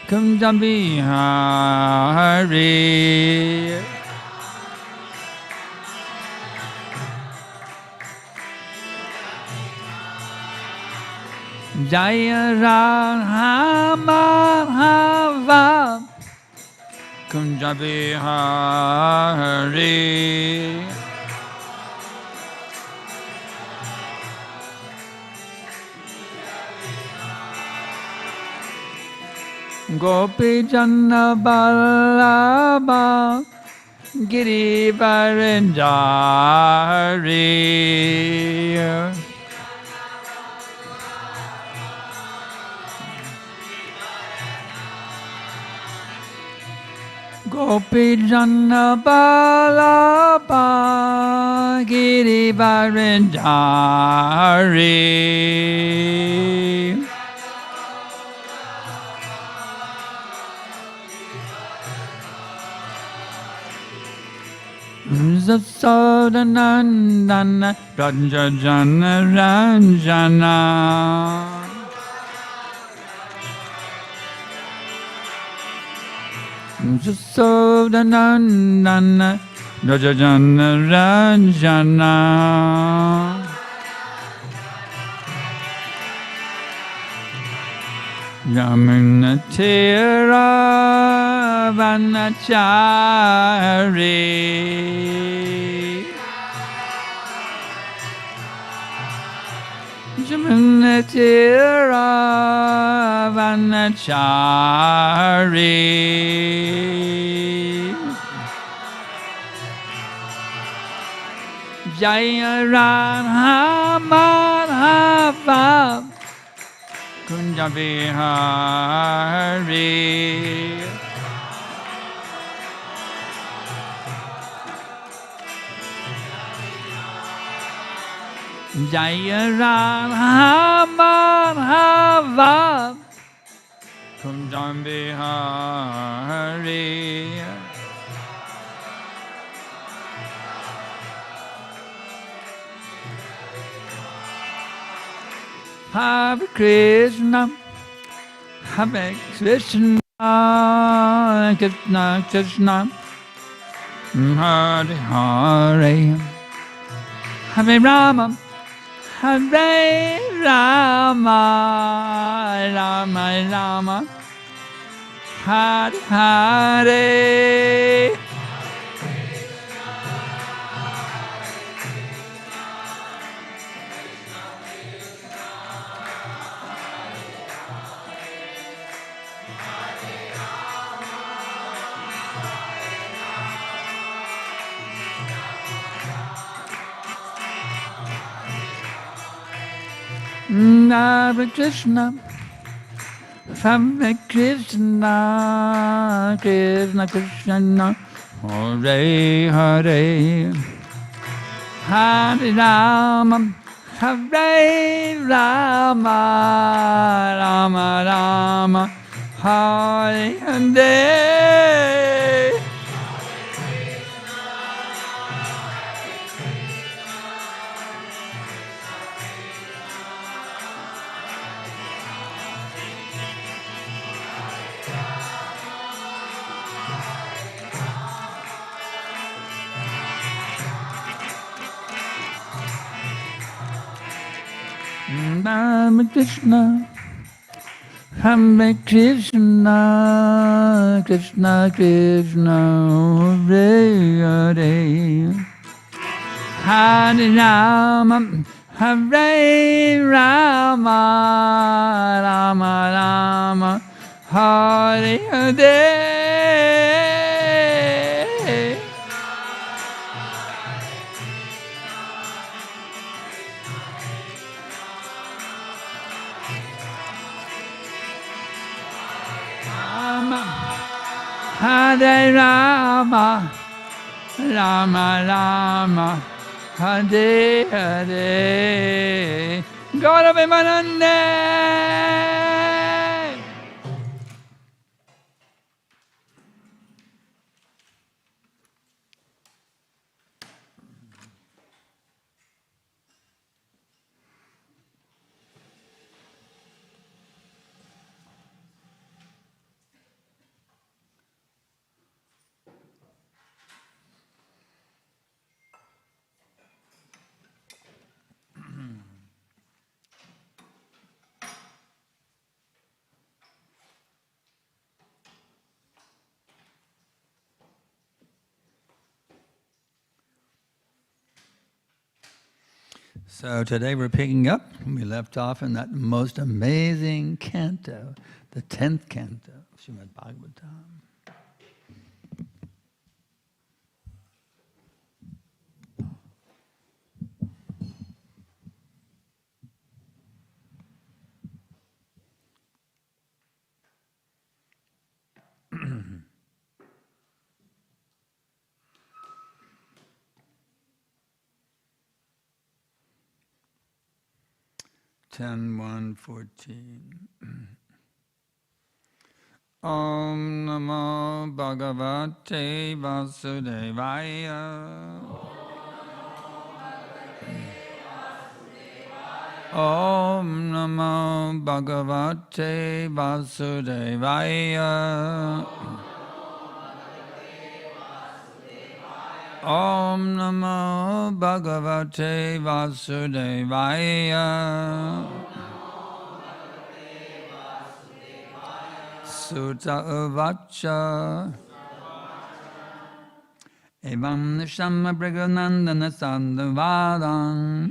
Kunjabi Hare. Jaya Radha Madhava Kunjabi Hare. Gopi Janna Ballabha Girivarendari. Gopi Janna Ballabha Girivarendari. Sasodanandana Rajajana Ranjana. Sasodanandana Rajajana Ranjana. Yamuna Tira Vanachari. Yamuna Tira Vanachari. Jaya Radha Madhava Kunjabi Hare. Jaya Radha Madhava Kunjabi Hare. Hare Krishna, Hare Krishna, Krishna Krishna, Hare Hare, Hare Rama, Hare Rama, Rama Rama, Hare Hare. Hare Krishna, Hare Krishna, Krishna Krishna, Hare Hare, Hare Rama, Hare Rama, Rama Rama, Hare Hare. Hare Krishna, Hare Krishna, Krishna Krishna, Hare Hare, Hare Rama, Hare Rama, Rama Rama, Hare Hare. Hare Rama, Rama Rama, Hare Hare, Gaura Vimanande. So today we're picking up. We left off in that most amazing canto, the 10th canto of Śrīmad Bhāgavatam. Ten, 114. Om Namo Bhagavate Vasudevaya. Om Namo Bhagavate Vasudevaya. Om Namo Bhagavate Vasudevaya. Sutta Uvacha. Evam Nishama Brighanandana Sadhuvadam.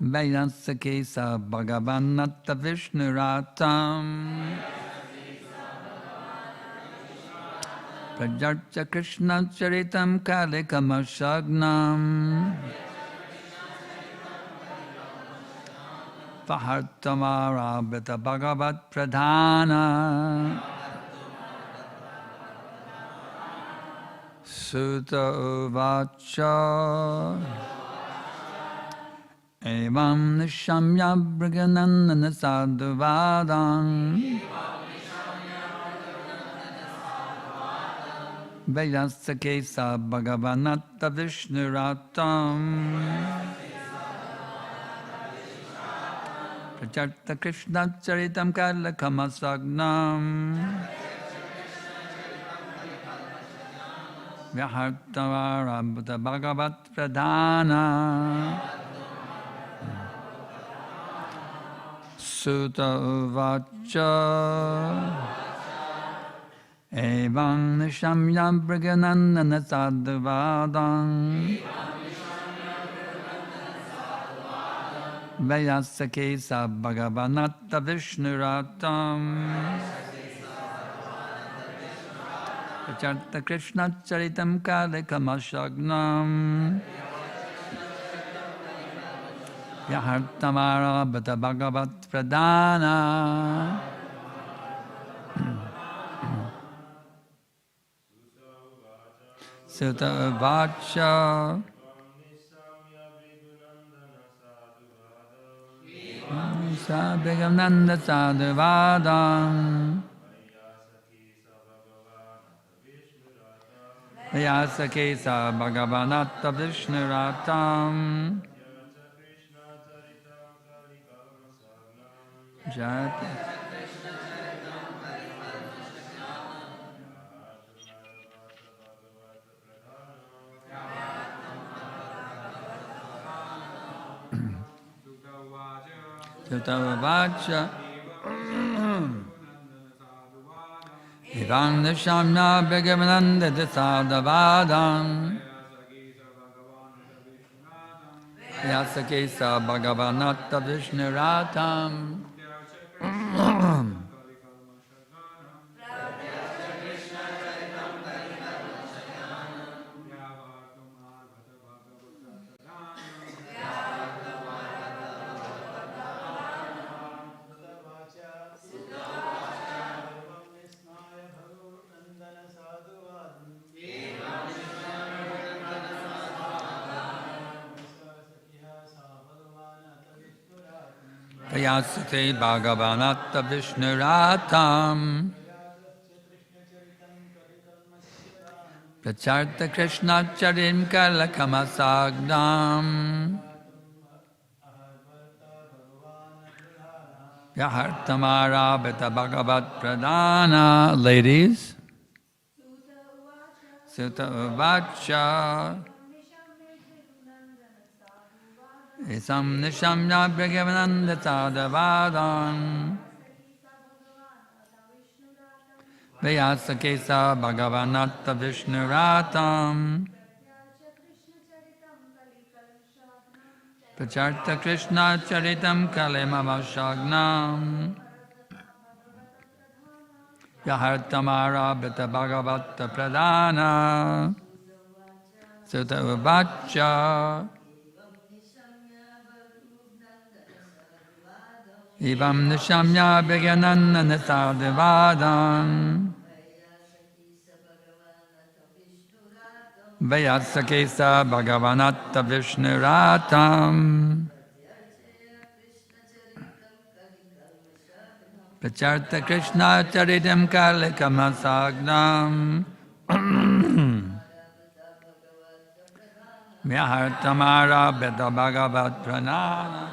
Vayasakesa Bhagavanata Vishnuratam. Prajarcha Krishna Charitam Kalikamashagnam. Vahartamara Bita Bhagavat Pradhana. Sutta Uvacha. Evam Nishamya Brighanandana Sadhuvadam. Vayasakesa Bhagavanata Vishnuratam. Prajarta Krishna Charitam Kalakamashagnam. Vyahartavara Bhuta Bhagavat Pradhana. Sutta Uvacha. Evam Nishamya Brighanandana Sadhuvadam. Vayasakesa Bhagavanata Vishnuratam. Prajarta Krishna Charitam Kalikamashagnam. Vyahartamara Bhata Bhagavat Pradhana. Sutta Uvacha. Brighananda Sadhuvadam. Vayasakesa Bhagavanata Vishnuratam. Jati. Sutta Uvacha. Evam Nishamya Bhagavananda Sadhuvadam. Vyasakesa Bhagavanata Vishnuratam. Vayasate Bhagavanata Vishnuratam. Pracharta Krishna Charim Kalakamashagnam. Vyahartamara Bita Bhagavat Pradhana. Ladies. Sutta Uvacha. Esam Nishamya Bhagavananda Sadhuvadam. Vyasakesa Bhagavanata Vishnuratam. Pracharta Krishna Charitam Kalimavashagnam Yahartamara Bhata Bhagavata Pradana Sutta Uvacha Evam Nishamya Bhagyananda Nisadivadam Vayasakesa Bhagavanatta Vishnuratam Pracharta Krishna Charitam Kalikamasagam Vyahartamara Bhata Bhagavat Pranana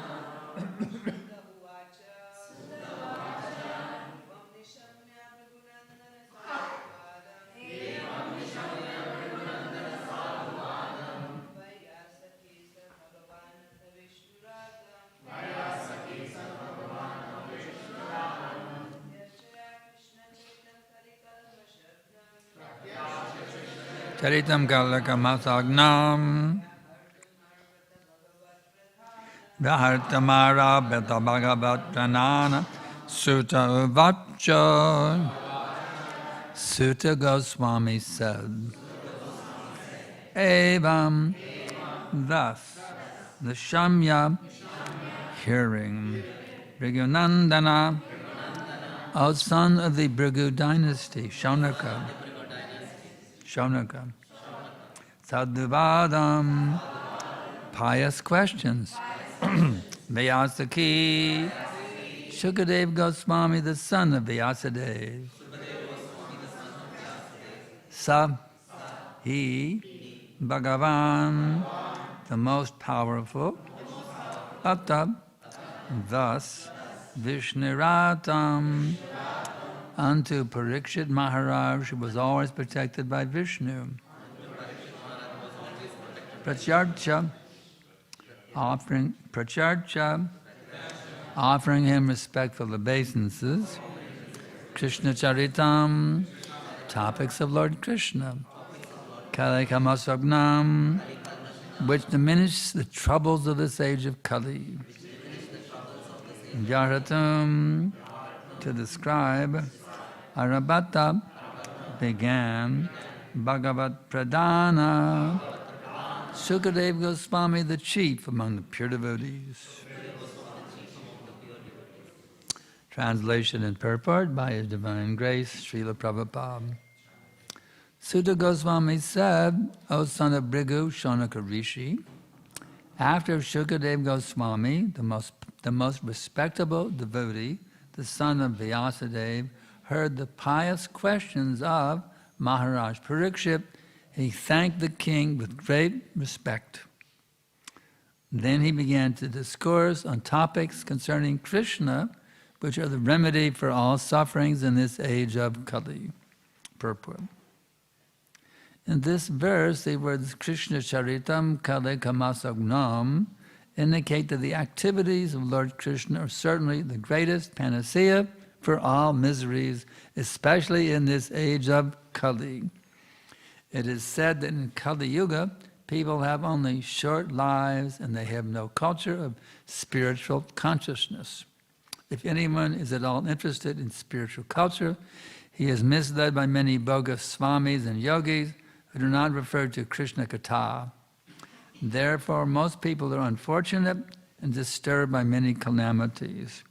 Charitam Kalakamasagnam Vyahartamara Bhata Bhagavat Pranana Sutta Uvacha. Sutta Goswami said, Evam, thus, the Shamya, hearing, Bhrigunandana, O son of the Bhrigu dynasty, Shaunaka, Sadhuvadam, pious questions. Vyasaki, Shukadev Goswami, the son of Vyasadeva. Sa, he, Bhagavan, the most powerful. Atta, thus, Vishnuratam, unto Parikshit Maharaj, who was always protected by Vishnu. Pracharcha, offering him respectful obeisances. Krishna Charitam, topics of Lord Krishna. Kalikamasvagnam, which diminish the troubles of this age of Kali. Jaratam, to describe, Arabhata began Bhagavat Pradana, Sukadeva Goswami, the chief among the pure devotees. Translation and purport by His Divine Grace, Srila Prabhupada. Sutta Goswami said, O son of Bhrigu, Shaunaka Rishi, after Shukadeva Goswami, the most respectable devotee, the son of Vyasadeva, heard the pious questions of Maharaj Parikshit, he thanked the king with great respect. Then he began to discourse on topics concerning Krishna, which are the remedy for all sufferings in this age of Kali. Purport. In this verse, the words Krishna Charitam Kalikamasvagnam indicate that the activities of Lord Krishna are certainly the greatest panacea for all miseries, especially in this age of Kali. It is said that in Kali Yuga, people have only short lives and they have no culture of spiritual consciousness. If anyone is at all interested in spiritual culture, he is misled by many bogus swamis and yogis who do not refer to Krishna Katha. Therefore, most people are unfortunate and disturbed by many calamities.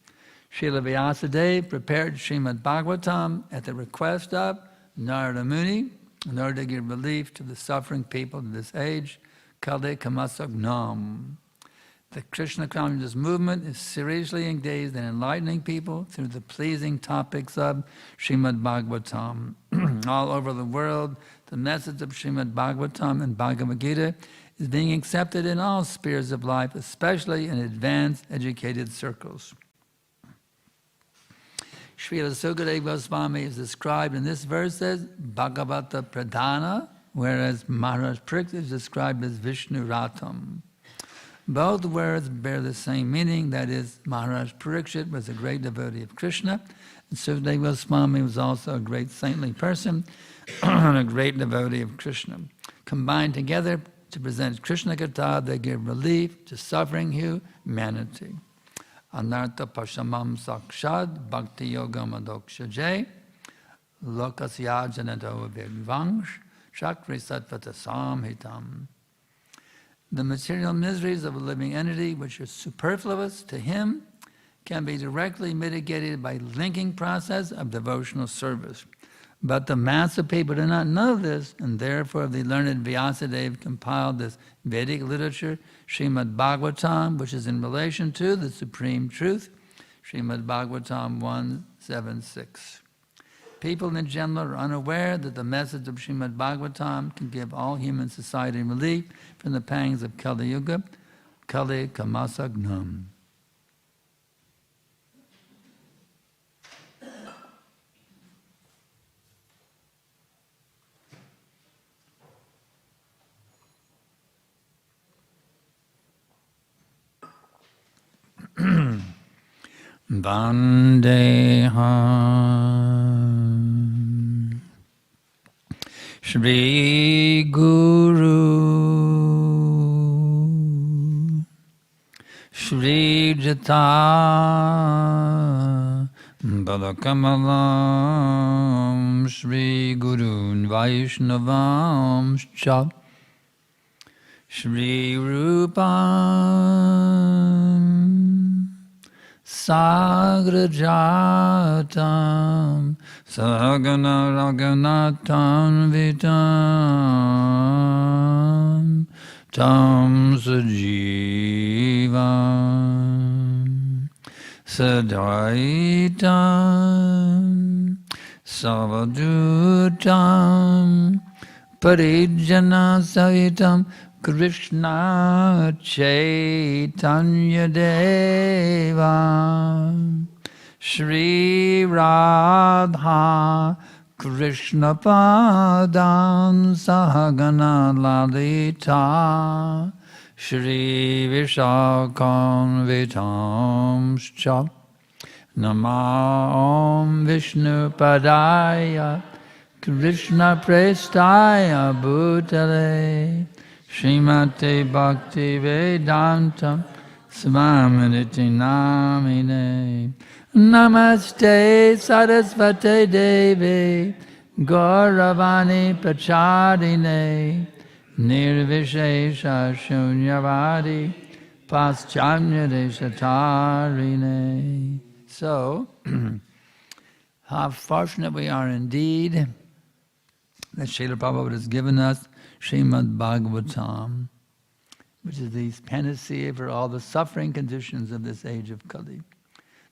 Srila Vyasadeva prepared Śrīmad Bhāgavatam at the request of Narada Muni in order to give relief to the suffering people of this age, Kali Kamasagnam. The Krishna consciousness movement is seriously engaged in enlightening people through the pleasing topics of Śrīmad Bhāgavatam. All over the world, the message of Śrīmad Bhāgavatam and Bhagavad Gita is being accepted in all spheres of life, especially in advanced educated circles. Srila Sukadeva Goswami is described in this verse as Bhagavata Pradhana, whereas Maharaj Parikshit is described as Vishnu Ratam. Both words bear the same meaning, that is, Maharaj Parikshit was a great devotee of Krishna, and Sukadeva Goswami was also a great saintly person and a great devotee of Krishna. Combined together, to present Krishna Katha that give relief to suffering humanity. Anartha Pashamam Sakshad Bhakti Yogam Adokshaje Lokasya Janato Vigvangsh Shakri Satvata Samhitam. The material miseries of a living entity, which are superfluous to him, can be directly mitigated by linking process of devotional service. But the mass of people do not know this, and therefore the learned Vyasadeva compiled this Vedic literature, Śrīmad Bhāgavatam, which is in relation to the Supreme Truth, Śrīmad Bhāgavatam 176. People in general are unaware that the message of Śrīmad Bhāgavatam can give all human society relief from the pangs of Kali Yuga, Kali Kamasagnam. Vandeham Shri Guru Shri Jata Balakamalam Shri Guru Vaishnavam Cha Shri Rupam Sagrajatam Sagana Raganatam Vitam Tam Sajivam Sadaitam Savadutam Parijana Savitam Krishna Chaitanya Deva Shri Radha Krishna Padan Sahagana Lalita Shri Vishakam Vitamscha Namam Vishnu Padaya Krishna Prestaya Bhutale Śrīmate Bhaktivedanta Swami Namine Namaste Sarasvate Devi Gauravani Prachadine Nirvishesha Shunyavadi Paschanya Deshatarine. So, how fortunate we are indeed that Srila Prabhupada has given us Śrīmad Bhāgavatam, which is the panacea for all the suffering conditions of this age of Kali.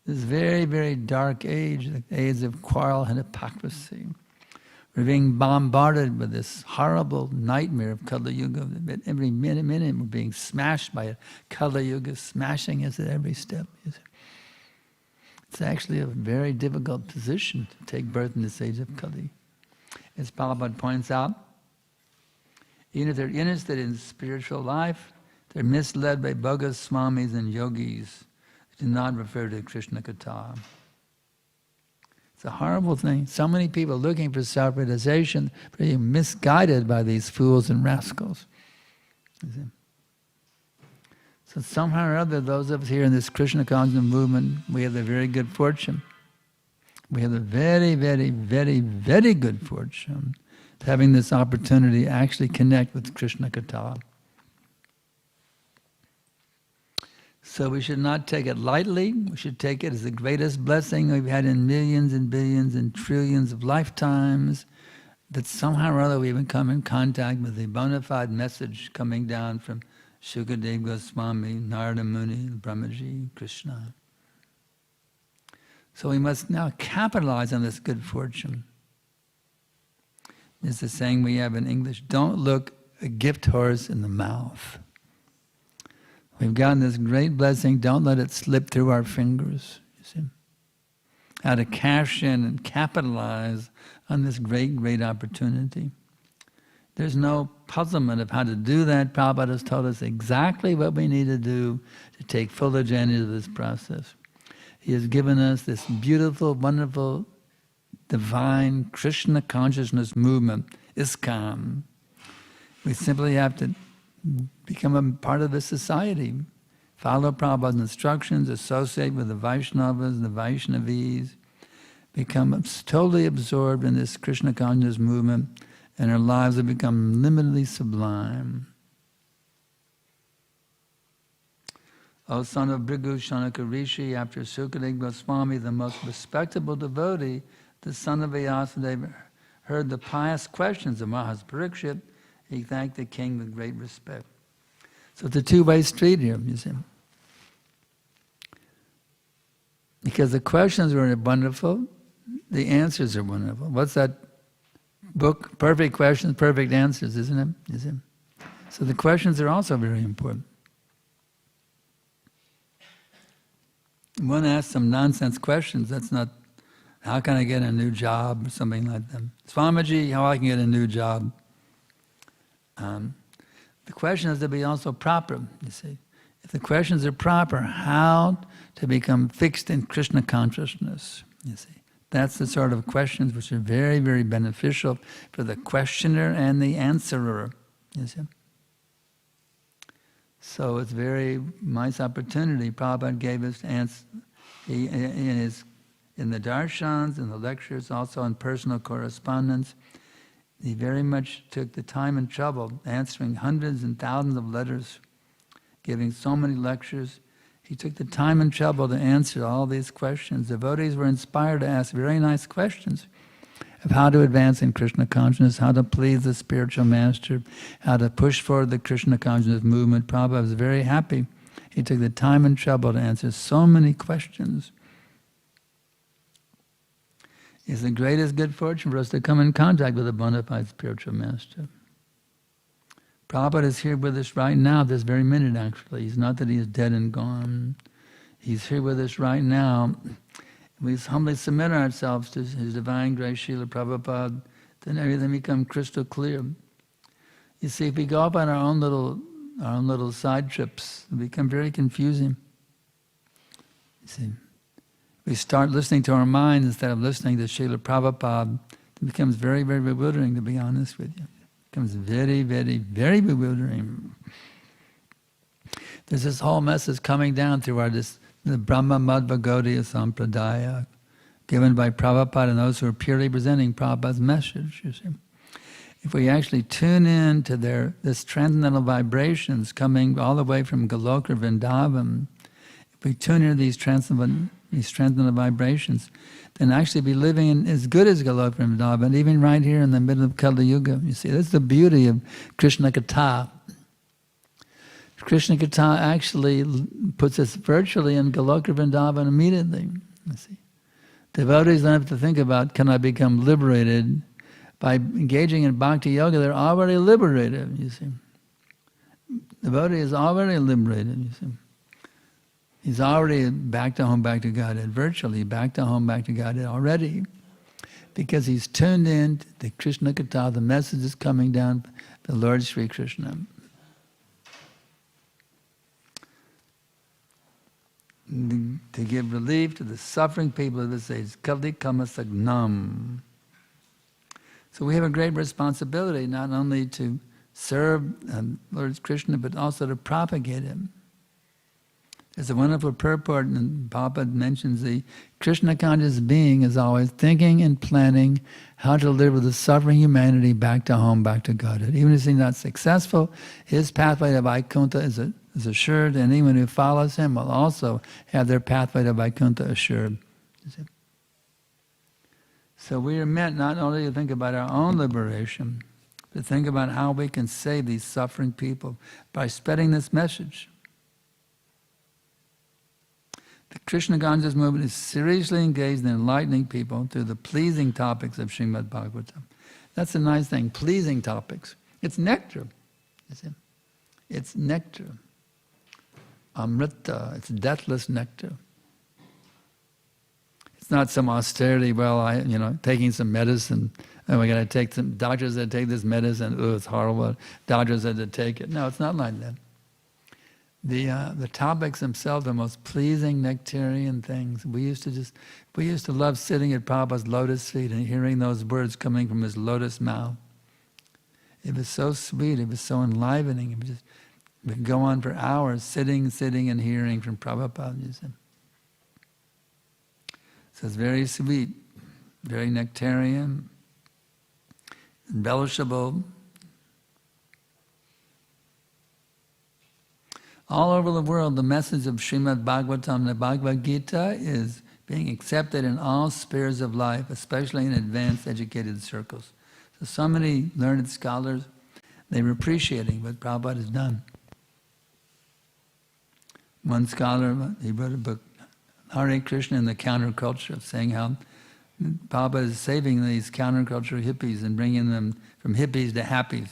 This very, very dark age, the age of quarrel and hypocrisy. We're being bombarded with this horrible nightmare of Kali Yuga. Every minute we're being smashed by a Kali Yuga, smashing us at every step. It's actually a very difficult position to take birth in this age of Kali. As Prabhupada points out, even if they're interested in spiritual life, they're misled by bogus swamis and yogis who do not refer to Krishna Katha. It's a horrible thing. So many people looking for self-realization, being misguided by these fools and rascals. So somehow or other, those of us here in this Krishna consciousness movement, we have the very good fortune. We have the very, very, very, very good fortune having this opportunity to actually connect with Krishna Katha. So we should not take it lightly. We should take it as the greatest blessing we've had in millions and billions and trillions of lifetimes, that somehow or other we even come in contact with the bona fide message coming down from Shukadeva Goswami, Narada Muni, Brahmaji, Krishna. So we must now capitalize on this good fortune. It's the saying we have in English, don't look a gift horse in the mouth. We've gotten this great blessing, don't let it slip through our fingers. You see? How to cash in and capitalize on this great, great opportunity. There's no puzzlement of how to do that. Prabhupada has told us exactly what we need to do to take full advantage of this process. He has given us this beautiful, wonderful, divine Krishna consciousness movement, ISKCON. We simply have to become a part of the society. Follow Prabhupada's instructions, associate with the Vaishnavas, the Vaishnavis, become totally absorbed in this Krishna consciousness movement, and our lives have become limitedly sublime. O son of Bhrigu Shanaka Rishi, after Sukadeva Goswami, the most respectable devotee, the son of Vyasadeva, heard the pious questions of Maharaj Parikshit, he thanked the king with great respect. So it's a two-way street here, you see. Because the questions were wonderful, the answers are wonderful. What's that book? Perfect questions, perfect answers, isn't it? You see? So the questions are also very important. One asks some nonsense questions, that's not, how can I get a new job or something like that. Swamiji, how I can get a new job. The question is to be also proper, you see. If the questions are proper, how to become fixed in Krishna consciousness, you see. That's the sort of questions which are very, very beneficial for the questioner and the answerer, you see. So it's a very nice opportunity Prabhupada gave us to answer in the darshans, in the lectures, also in personal correspondence. He very much took the time and trouble answering hundreds and thousands of letters, giving so many lectures. He took the time and trouble to answer all these questions. Devotees were inspired to ask very nice questions of how to advance in Krishna consciousness, how to please the spiritual master, how to push forward the Krishna consciousness movement. Prabhupada was very happy. He took the time and trouble to answer so many questions. It's the greatest good fortune for us to come in contact with a bona fide spiritual master. Prabhupada is here with us right now, this very minute actually. It's not that he is dead and gone. He's here with us right now. We humbly submit ourselves to His Divine Grace, Srila Prabhupada, then everything becomes crystal clear. You see, if we go off on our own little side trips, it becomes very confusing. You see, we start listening to our minds instead of listening to Srila Prabhupada. It becomes very, very bewildering, to be honest with you. It becomes very, very, very bewildering. There's this whole message coming down through the Brahma Madhva Gaudiya Sampradaya, given by Prabhupada and those who are purely presenting Prabhupada's message, you see. If we actually tune in to this transcendental vibrations coming all the way from Goloka Vrindavan, if we tune into these transcendental vibrations, then actually be living in as good as Goloka Vrindavan, even right here in the middle of Kali Yuga. You see, that's the beauty of Krishna Katha. Krishna Katha actually puts us virtually in Goloka Vrindavan immediately. You see, devotees don't have to think about, can I become liberated? By engaging in bhakti yoga, they're already liberated, you see. The devotee is already liberated, you see. He's already back to home, back to Godhead, virtually back to home, back to Godhead already, because he's tuned in to the Krishna Katha, the message is coming down, the Lord Sri Krishna. To give relief to the suffering people of this age, Kali Kama Sagnam. So we have a great responsibility not only to serve Lord Krishna, but also to propagate him. There's a wonderful purport, and Prabhupada mentions the Krishna conscious being is always thinking and planning how to deliver the suffering humanity back to home, back to Godhead. Even if he's not successful, his pathway to Vaikuntha is assured, and anyone who follows him will also have their pathway to Vaikuntha assured. So we are meant not only to think about our own liberation, but think about how we can save these suffering people by spreading this message. The Krishna consciousness movement is seriously engaged in enlightening people through the pleasing topics of Śrīmad Bhāgavatam. That's a nice thing, pleasing topics. It's nectar, you see. It's nectar. Amrita, it's deathless nectar. It's not some austerity, taking some medicine, and we got to take some, doctors that take this medicine, it's horrible, doctors had to take it. No, it's not like that. The topics themselves are most pleasing nectarian things. We used to love sitting at Prabhupada's lotus feet and hearing those words coming from his lotus mouth. It was so sweet, it was so enlivening. It was just, we could go on for hours, sitting and hearing from Prabhupada. You see. So it's very sweet, very nectarian, relishable. All over the world, the message of Śrīmad Bhāgavatam, the Bhagavad Gita, is being accepted in all spheres of life, especially in advanced educated circles. So many learned scholars, they were appreciating what Prabhupada has done. One scholar, he wrote a book, Hare Krishna and the Counterculture, saying how Prabhupada is saving these counterculture hippies and bringing them from hippies to happies.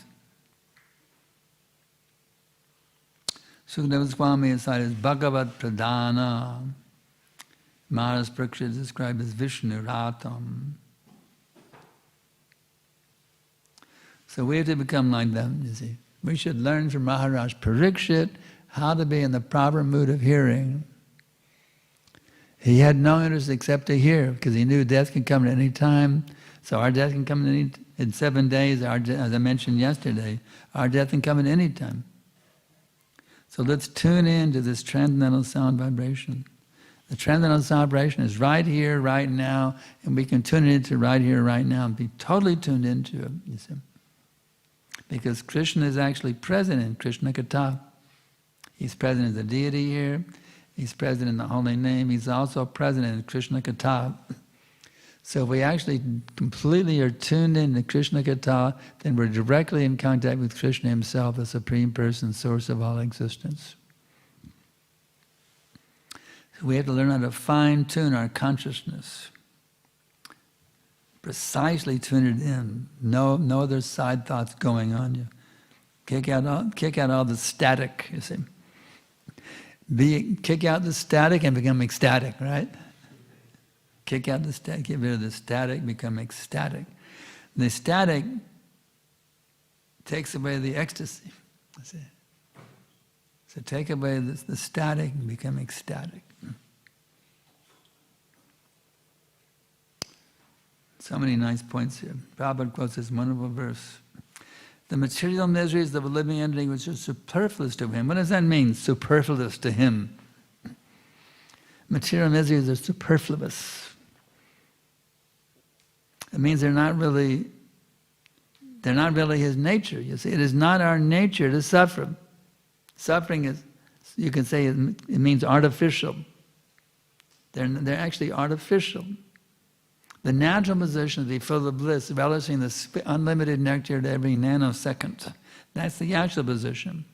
Sukadeva Swami is cited as Bhagavat Pradhana. Maharaj Parikshit is described as Vishnu Ratam. So we have to become like them, you see. We should learn from Maharaj Parikshit how to be in the proper mood of hearing. He had no interest except to hear, because he knew death can come at any time. So our death can come in 7 days, as I mentioned yesterday. Our death can come at any time. So let's tune in to this transcendental sound vibration. The transcendental sound vibration is right here, right now, and we can tune into right here, right now, and be totally tuned into it, you see. Because Krishna is actually present in Krishna Katha. He's present as a deity here. He's present in the holy name. He's also present in Krishna Katha. So if we actually completely are tuned in to Krishna Katha, then we're directly in contact with Krishna himself, the Supreme Person, source of all existence. So we have to learn how to fine-tune our consciousness. Precisely tune it in. No other side thoughts going on. You kick out all the static, you see. Kick out the static and become ecstatic, right? Kick out the static, get rid of the static, become ecstatic. The static takes away the ecstasy. You see. So take away the static and become ecstatic. So many nice points here. Prabhupada quotes this wonderful verse. The material miseries of a living entity which are superfluous to him. What does that mean, superfluous to him? Material miseries are superfluous. It means they're not really his nature. You see, it is not our nature to suffer. Suffering is, you can say, it means artificial. They're actually artificial. The natural position is to be full of bliss, relishing the unlimited nectar at every nanosecond. That's the actual position.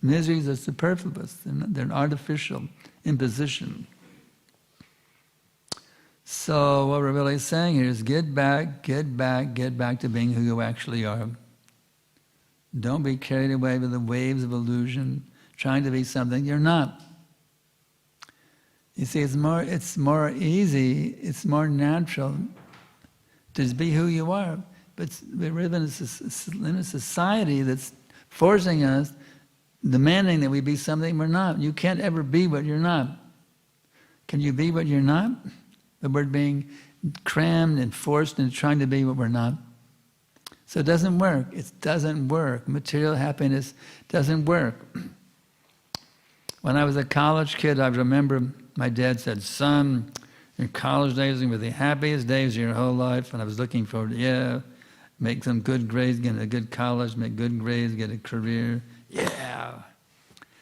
Miseries are superfluous. They're an artificial imposition. So what we're really saying here is get back to being who you actually are. Don't be carried away with the waves of illusion, trying to be something you're not. You see, it's more easy, it's more natural to be who you are. But we live in a society that's forcing us, demanding that we be something we're not. You can't ever be what you're not. Can you be what you're not? But we're being crammed and forced into trying to be what we're not. So it doesn't work. It doesn't work. Material happiness doesn't work. When I was a college kid, I remember my dad said, "Son, your college days are going to be the happiest days of your whole life." And I was looking forward to, make some good grades, get a good college, make good grades, get a career. Yeah.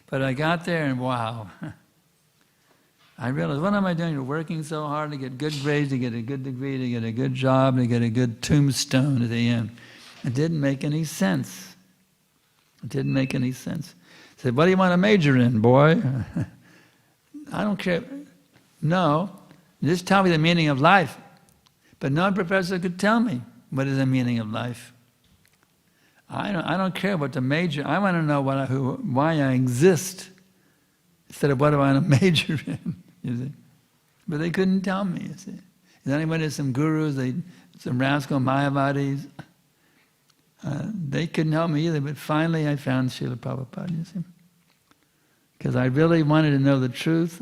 But I got there and wow. I realized, what am I doing? You're working so hard to get good grades, to get a good degree, to get a good job, to get a good tombstone at the end. It didn't make any sense. It didn't make any sense. I said, "What do you want to major in, boy?" I don't care. No, just tell me the meaning of life. But no professor could tell me what is the meaning of life. I don't care what to major. I want to know why I exist, instead of what do I want to major in. You see, but they couldn't tell me. You see, then I went to some gurus, some rascal Mayavadis. They couldn't help me either. But finally, I found Srila Prabhupada. You see. Because I really wanted to know the truth.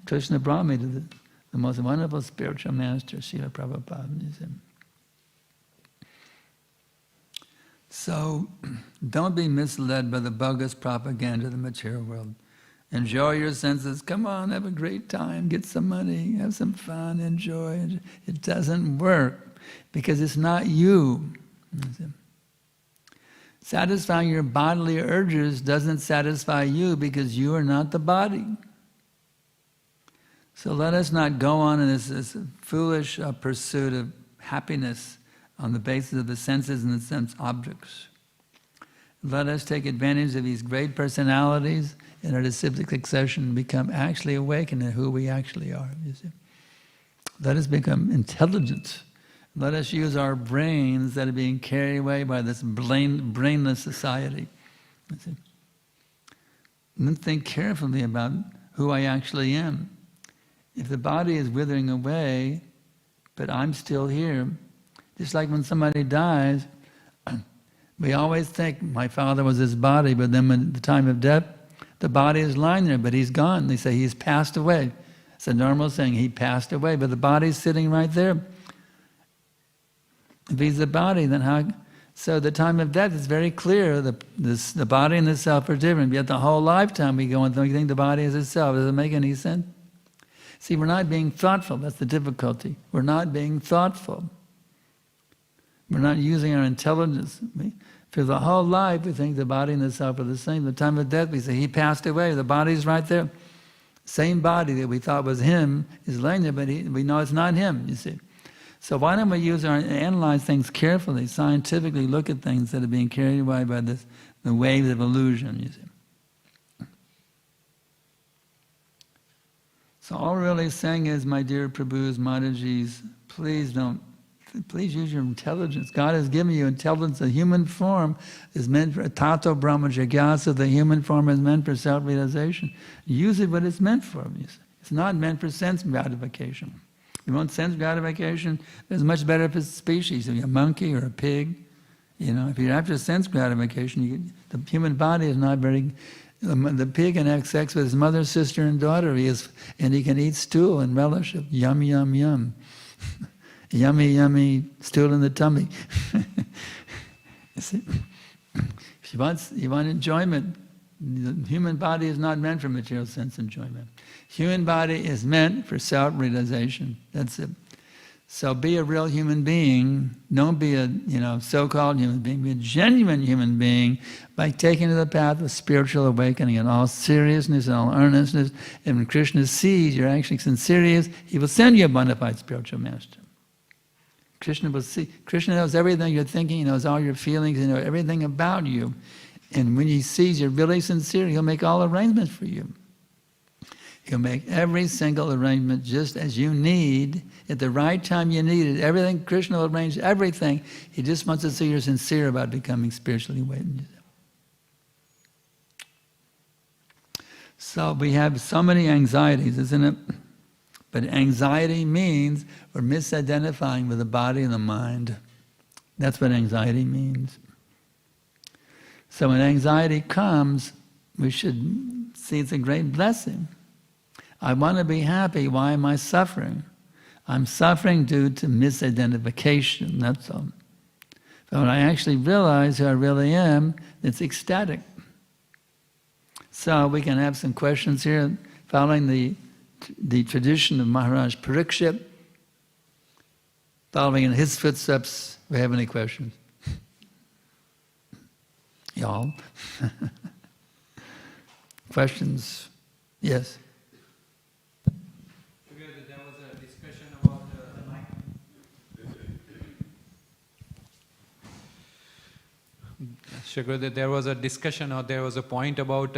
Krishna brought me to the most wonderful spiritual master, Srila Prabhupada. So don't be misled by the bogus propaganda of the material world. Enjoy your senses. Come on, have a great time. Get some money. Have some fun. Enjoy. It doesn't work because it's not you. Satisfying your bodily urges doesn't satisfy you because you are not the body. So let us not go on in this foolish pursuit of happiness on the basis of the senses and the sense objects. Let us take advantage of these great personalities in our disciplic succession and become actually awakened in who we actually are. You see? Let us become intelligent. Let us use our brains that are being carried away by this brainless society. You see? And then think carefully about who I actually am. If the body is withering away, but I'm still here, just like when somebody dies, we always think, my father was his body, but then at the time of death, the body is lying there, but he's gone. They say he's passed away. It's a normal saying, he passed away, but the body's sitting right there. If he's the body, then how? So the time of death is very clear. The body and the self are different. Yet the whole lifetime we go and think the body is itself. Does it make any sense? See, we're not being thoughtful. That's the difficulty. We're not being thoughtful. We're not using our intelligence. For the whole life, we think the body and the self are the same. The time of death, we say, he passed away. The body's right there. Same body that we thought was him is laying there, but we know it's not him, you see. So why don't we analyze things carefully, scientifically look at things that are being carried away by the waves of illusion, you see. So all we're really saying is, my dear Prabhus, Matajis, please use your intelligence. God has given you intelligence. The human form is meant for tato brahma jigyasa. The human form is meant for self-realization. Use it what it's meant for. It's not meant for sense gratification. If you want sense gratification, there's much better for species. If you're a monkey or a pig, if you're after sense gratification, the human body is not very. The pig can have sex with his mother, sister, and daughter, and he can eat stool and relish it. Yum, yum, yum. Yummy, yummy, stool in the tummy. If you want enjoyment, the human body is not meant for material sense enjoyment. Human body is meant for self-realization. That's it. So be a real human being. Don't be a so-called human being. Be a genuine human being by taking to the path of spiritual awakening in all seriousness and all earnestness. And when Krishna sees you're actually sincere, he will send you a bona fide spiritual master. Krishna will see. Krishna knows everything you're thinking. He knows all your feelings. He knows everything about you. And when he sees you're really sincere, he'll make all arrangements for you. He'll make every single arrangement just as you need, at the right time you need it. Everything, Krishna will arrange everything. He just wants to see you're sincere about becoming spiritually awakened. So we have so many anxieties, isn't it? But anxiety means we're misidentifying with the body and the mind. That's what anxiety means. So when anxiety comes, we should see it's a great blessing. I want to be happy. Why am I suffering? I'm suffering due to misidentification, that's all. But when I actually realize who I really am, it's ecstatic. So we can have some questions here, following the tradition of Maharaj Parikshit. Following in his footsteps, we have any questions? Y'all? Questions? Yes? There was a discussion about there was a discussion, or there was a point about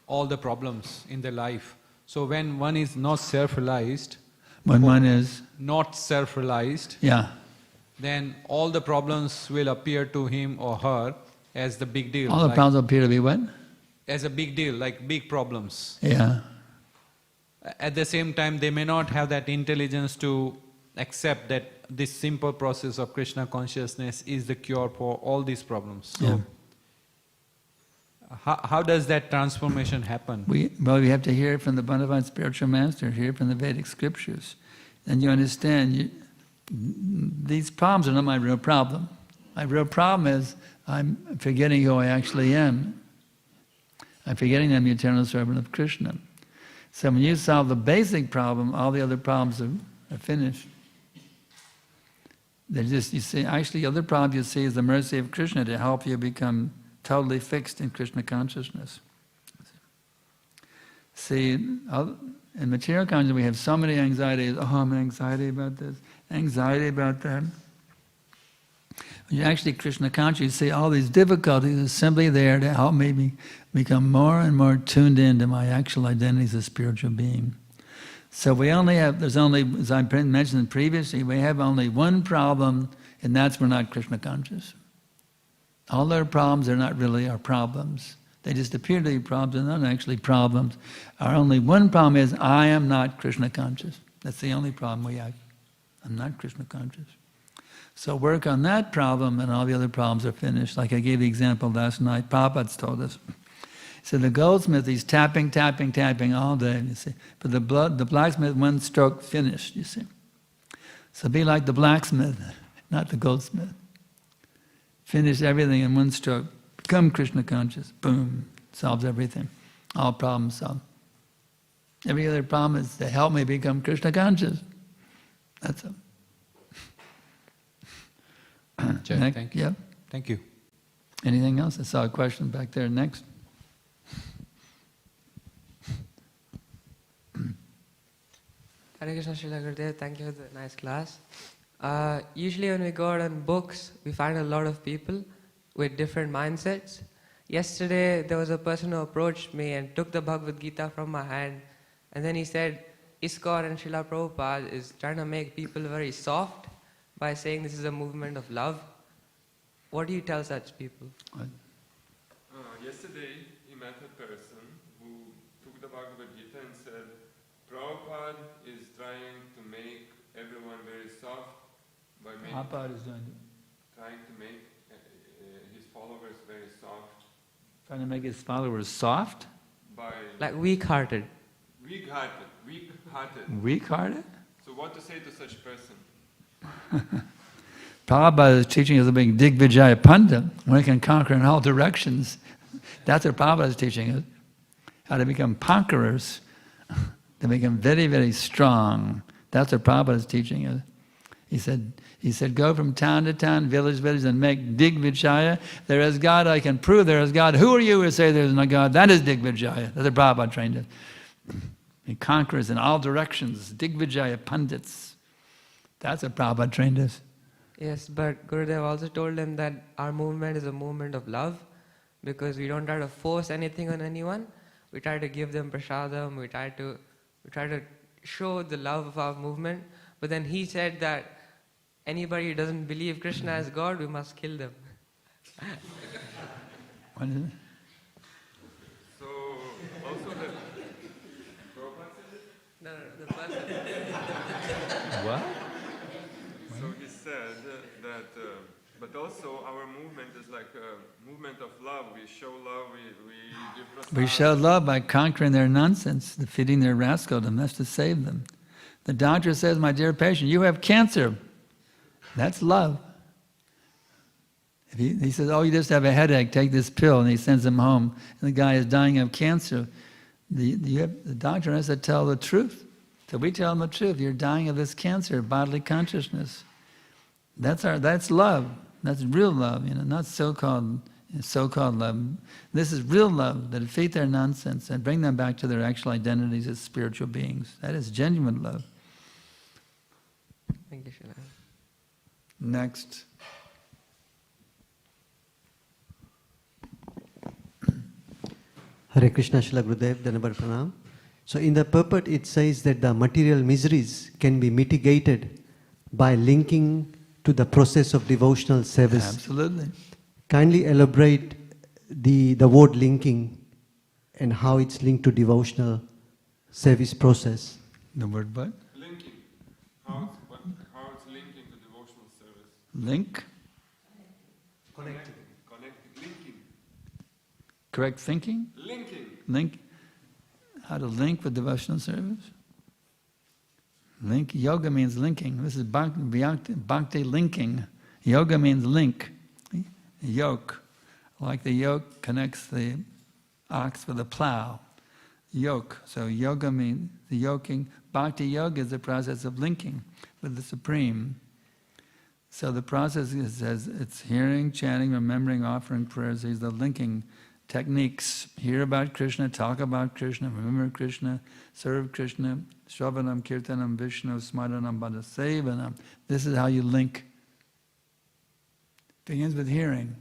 all the problems in the life. So when one is not self-realized, when one is not self-realized, yeah, then all the problems will appear to him or her as the big deal. All the problems appear to be what? As a big deal, like big problems. Yeah. At the same time, they may not have that intelligence to accept that this simple process of Krishna consciousness is the cure for all these problems. So, yeah. How does that transformation happen? We have to hear it from the bona fide spiritual master, hear it from the Vedic scriptures. And you understand, these problems are not my real problem. My real problem is I'm forgetting who I actually am. I'm forgetting I'm the eternal servant of Krishna. So when you solve the basic problem, all the other problems are finished. They're just, you see, actually the other problem you see is the mercy of Krishna to help you become totally fixed in Krishna consciousness. See, in material consciousness we have so many anxieties. Oh, I'm anxiety about this, anxiety about that. When you're actually Krishna conscious, you see all these difficulties are simply there to help me become more and more tuned into my actual identity as a spiritual being. So we only have, there's only, as I mentioned previously, we have only one problem, and that's we're not Krishna conscious. All our problems are not really our problems. They just appear to be problems, they're not actually problems. Our only one problem is, I am not Krishna conscious. That's the only problem we have. I'm not Krishna conscious. So work on that problem and all the other problems are finished. Like I gave the example last night, Prabhupada's told us. So the goldsmith, he's tapping all day, you see. But the blacksmith, one stroke finished, you see. So be like the blacksmith, not the goldsmith. Finish everything in one stroke. Become Krishna conscious. Boom. Solves everything. All problems solved. Every other problem is to help me become Krishna conscious. That's it. Jai, thank you. Yep. Thank you. Anything else? I saw a question back there next. Hare Krishna, Srila Gurudev, thank you for the nice class. Usually when we go out on books, we find a lot of people with different mindsets. Yesterday, there was a person who approached me and took the Bhagavad Gita from my hand, and then he said, ISKCON and Srila Prabhupada is trying to make people very soft by saying this is a movement of love. What do you tell such people? Yesterday, he met a person who took the Bhagavad Gita and said, Prabhupada is trying to make everyone very soft by Prabhupada is trying to make his followers very soft. Trying to make his followers soft? By Like weak-hearted. Weak-hearted. Weak-hearted? So what to say to such person? Prabhupada is teaching us about Digvijaya Pandit, one can conquer in all directions. That's what Prabhupada is teaching us. How to become conquerors, to become very, very strong. That's what Prabhupada is teaching us. He said, go from town to town, village to village, and make Digvijaya. There is God, I can prove there is God. Who are you to say there is no God? That is Digvijaya. That's what Prabhupada trained us. He conquers in all directions, Digvijaya Pandits. That's what Prabhupada trained us. Yes, but Gurudev also told him that our movement is a movement of love, because we don't try to force anything on anyone. We try to give them prasadam, we try to show the love of our movement. But then he said that anybody who doesn't believe Krishna as God, we must kill them. What is it? So, also that Prabhupada said it? No, the person. What? So he said that, but also our movement is like a movement of love. We show love, we give prasadam. We show love by conquering their nonsense, defeating their rascaldom. That's to save them. The doctor says, my dear patient, you have cancer. That's love. If he says, oh, you just have a headache, take this pill, and he sends him home, and the guy is dying of cancer. The doctor has to tell the truth. So we tell him the truth. You're dying of this cancer, bodily consciousness. That's love. That's real love, not so-called love. This is real love, to defeat their nonsense and bring them back to their actual identities as spiritual beings. That is genuine love. Thank you, Srila. Next. Hare Krishna, Srila Gurudev, Dhanabar Pranam. So in the purport it says that the material miseries can be mitigated by linking to the process of devotional service. Absolutely. Kindly elaborate the word linking and how it's linked to devotional service process. The word what? Linking. How it's linking to devotional service. Link? Connecting. Linking. Correct thinking? Linking. Link? How to link with devotional service? Link, yoga means linking. This is bhakti linking. Yoga means link. yoke. Like the yoke connects the ox with a plow. Yoke. So yoga means the yoking. Bhakti yoga is the process of linking with the Supreme. So the process is it's hearing, chanting, remembering, offering prayers. These are the linking techniques. Hear about Krishna, talk about Krishna, remember Krishna, serve Krishna, Shravanam, Kirtanam, Vishnu, Smaranam, Bhadasevanam. This is how you link. Begins with hearing.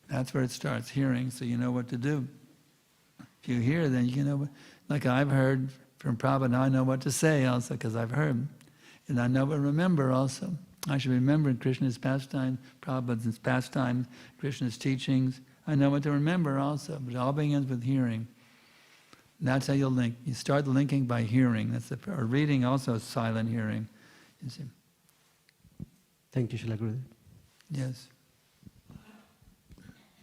That's where it starts, hearing, so you know what to do. If you hear, then you know, like I've heard from Prabhupada, now I know what to say also, because I've heard. And I know what to remember also. I should remember Krishna's pastime, Prabhupada's pastime, Krishna's teachings. I know what to remember also, but it all begins with hearing. That's how you'll link. You start linking by hearing. Or reading also is silent hearing. You see. Thank you, Srila Gurudev. Yes.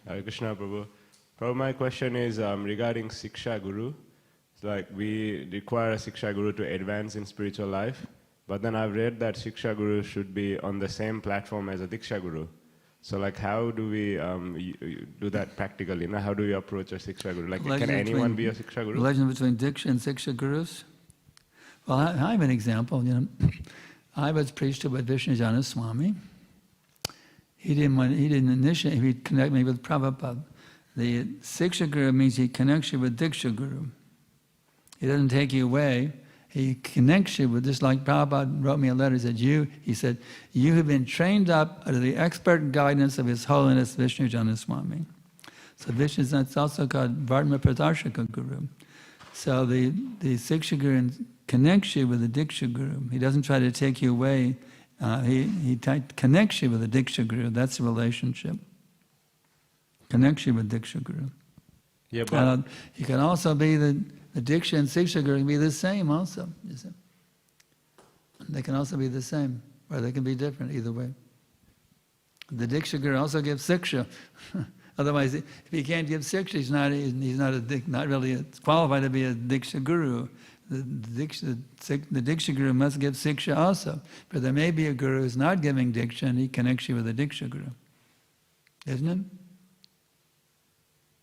Hare Krishna, Prabhu. Prabhu, my question is regarding Siksha Guru. It's like we require a Siksha Guru to advance in spiritual life, but then I've read that Siksha Guru should be on the same platform as a Diksha Guru. So like how do we do that practically? You know, how do we approach a Siksha Guru? Like can anyone be a Siksha Guru? Relation between Diksha and Siksha Gurus? Well, I have an example. You know, I was preached to by Vishnu Swami. He didn't initiate, he'd connect me with Prabhupada. The Siksha Guru means he connects you with Diksha Guru. He doesn't take you away. He connects you with, just like Prabhupada wrote me a letter, he said, you have been trained up under the expert guidance of His Holiness Vishnu Swami. So Vishnu is also called Varma Pradarshaka Guru. So the Siksha Guru connects you with the Diksha Guru. He doesn't try to take you away. He connects you with the Diksha Guru. That's the relationship. Connects you with Diksha Guru. Yeah, but you can also be the Diksha and Siksha Guru can be the same also. You see. They can also be the same, or they can be different either way. The Diksha Guru also gives Siksha. Otherwise, if he can't give Siksha, he's not really qualified to be a Diksha Guru. The Diksha Guru must give Siksha also. But there may be a Guru who's not giving Diksha and he connects you with a Diksha Guru. Isn't it?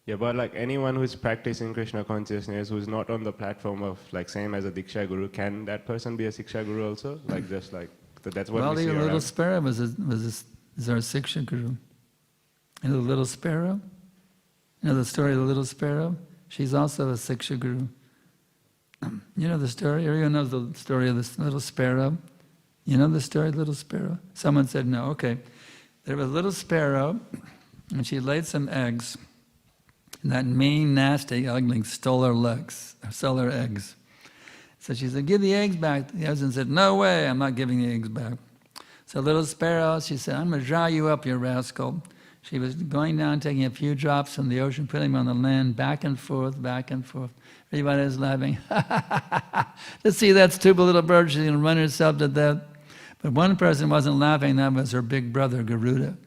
yeah, but like anyone who's practicing Krishna consciousness, who's not on the platform of like same as a Diksha Guru, can that person be a Siksha Guru also? Like just like, that's what we see the around. little sparrow is our Siksha Guru. You know the little sparrow? You know the story of the little sparrow? She's also a Siksha Guru. You know the story? Everyone knows the story of this little sparrow? You know the story of the little sparrow? Someone said no. Okay. There was a little sparrow, and she laid some eggs. And that mean, nasty ugly stole her eggs. So she said, give the eggs back. The husband said, no way, I'm not giving the eggs back. So little sparrow, she said, I'm going to dry you up, you rascal. She was going down, taking a few drops from the ocean, putting them on the land, back and forth, back and forth. Everybody was laughing. Let's see that stupid little bird, she's going to run herself to death. But one person wasn't laughing, that was her big brother, Garuda.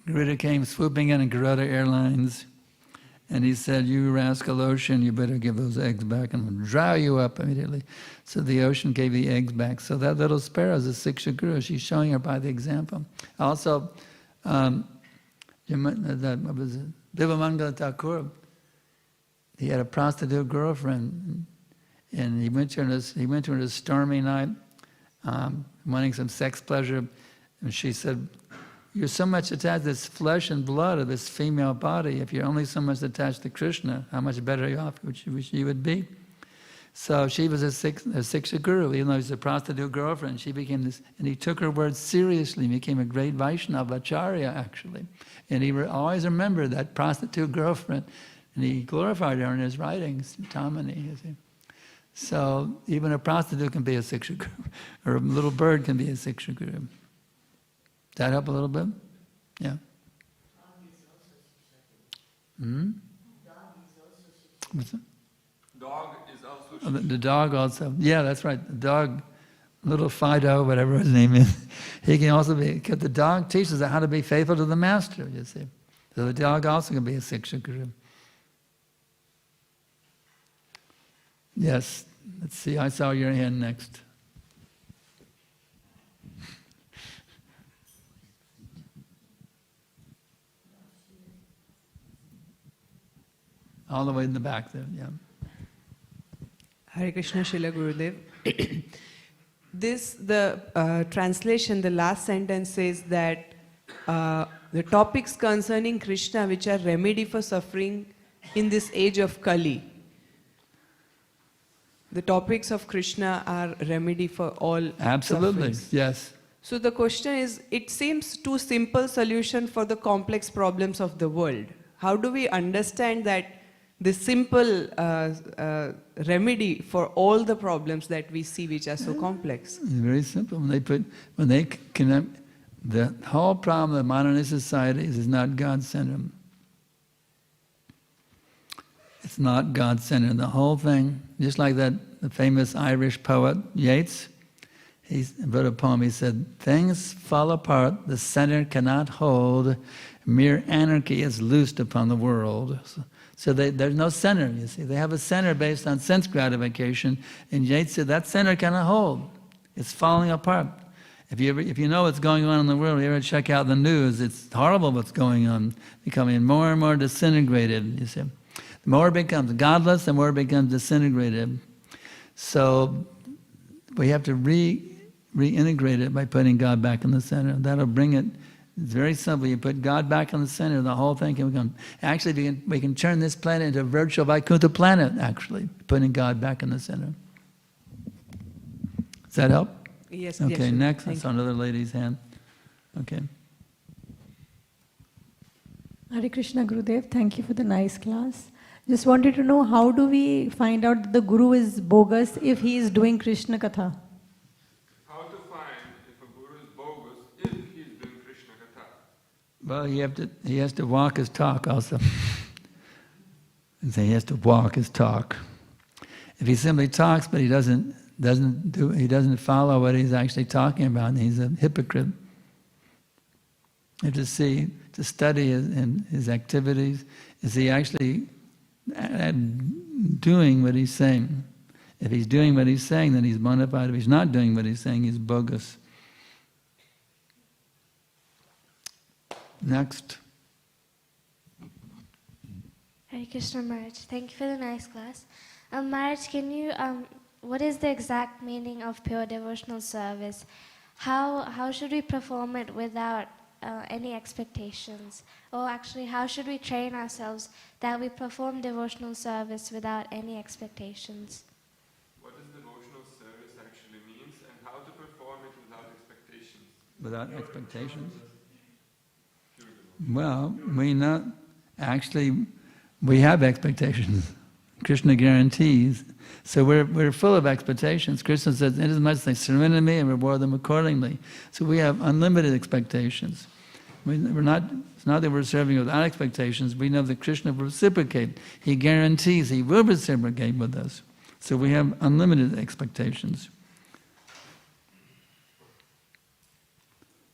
Garuda came swooping in Garuda Airlines, and he said, you rascal ocean, you better give those eggs back, and we'll dry you up immediately. So the ocean gave the eggs back. So that little sparrow is a Siksha Guru. She's showing her by the example. Also, Vivamangala Thakur, he had a prostitute girlfriend, and he went to her on a stormy night, wanting some sex pleasure, and she said, you're so much attached to this flesh and blood of this female body. If you're only so much attached to Krishna, how much better off you would be? So she was a Siksha Guru, even though she was a prostitute girlfriend. She became this, and he took her words seriously, and became a great Vaishnava Acharya, actually. And he always remembered that prostitute girlfriend, and he glorified her in his writings, Tamani, you see. So even a prostitute can be a Siksha Guru, or a little bird can be a Siksha Guru. Does that help a little bit? Yeah. What's that? Dog is also Oh, the dog also. Yeah, that's right. The dog, little Fido, whatever his name is, he can also be, because the dog teaches us how to be faithful to the master, you see. So the dog also can be a Siksha Guru. Yes. Let's see, I saw your hand next. All the way in the back there, yeah. Hare Krishna, Srila Gurudev. The translation, the last sentence says that the topics concerning Krishna which are remedy for suffering in this age of Kali. The topics of Krishna are remedy for all Absolutely, sufferings. yes. So the question is, it seems too simple solution for the complex problems of the world. How do we understand that the simple remedy for all the problems that we see which are so complex? It's very simple. When they connect, the whole problem of modern society is not God-centered. It's not God-centered. The whole thing, just like the famous Irish poet Yeats, he wrote a poem, he said, "Things fall apart, the center cannot hold, mere anarchy is loosed upon the world." So there's no center, you see. They have a center based on sense gratification, and Yeats said that center cannot hold. It's falling apart. If you know what's going on in the world, you ever check out the news, it's horrible what's going on, becoming more and more disintegrated, you see. The more it becomes godless, the more it becomes disintegrated. So we have to reintegrate it by putting God back in the center. That'll bring it. It's very simple. You put God back in the center, the whole thing can become. Actually, we can turn this planet into a virtual Vaikuntha planet, actually, putting God back in the center. Does that help? Yes. Okay, yes, next, I thank saw another lady's hand. Okay. Hare Krishna Gurudev, thank you for the nice class. Just wanted to know, how do we find out that the Guru is bogus if he is doing Krishna Katha? How to find if a guru is bogus if he is doing Krishna Katha? Well, he has to walk his talk also. He has to walk his talk. If he simply talks but he doesn't follow what he's actually talking about, he's a hypocrite. You have to study his activities. Is he actually doing what he's saying? If he's doing what he's saying, then he's bona fide. If he's not doing what he's saying, he's bogus. Next. Hare Krishna Maharaj, thank you for the nice class. Maharaj, can you, what is the exact meaning of pure devotional service? How should we perform it without any expectations? Or actually, how should we train ourselves that we perform devotional service without any expectations? What does devotional service actually means and how to perform it without expectations? Without expectations? Well, we have expectations. Krishna guarantees. So we're full of expectations. Krishna says, inasmuch as they surrender to me and reward them accordingly. So we have unlimited expectations. It's not that we're serving without expectations. We know that Krishna will reciprocate. He guarantees he will reciprocate with us. So we have unlimited expectations.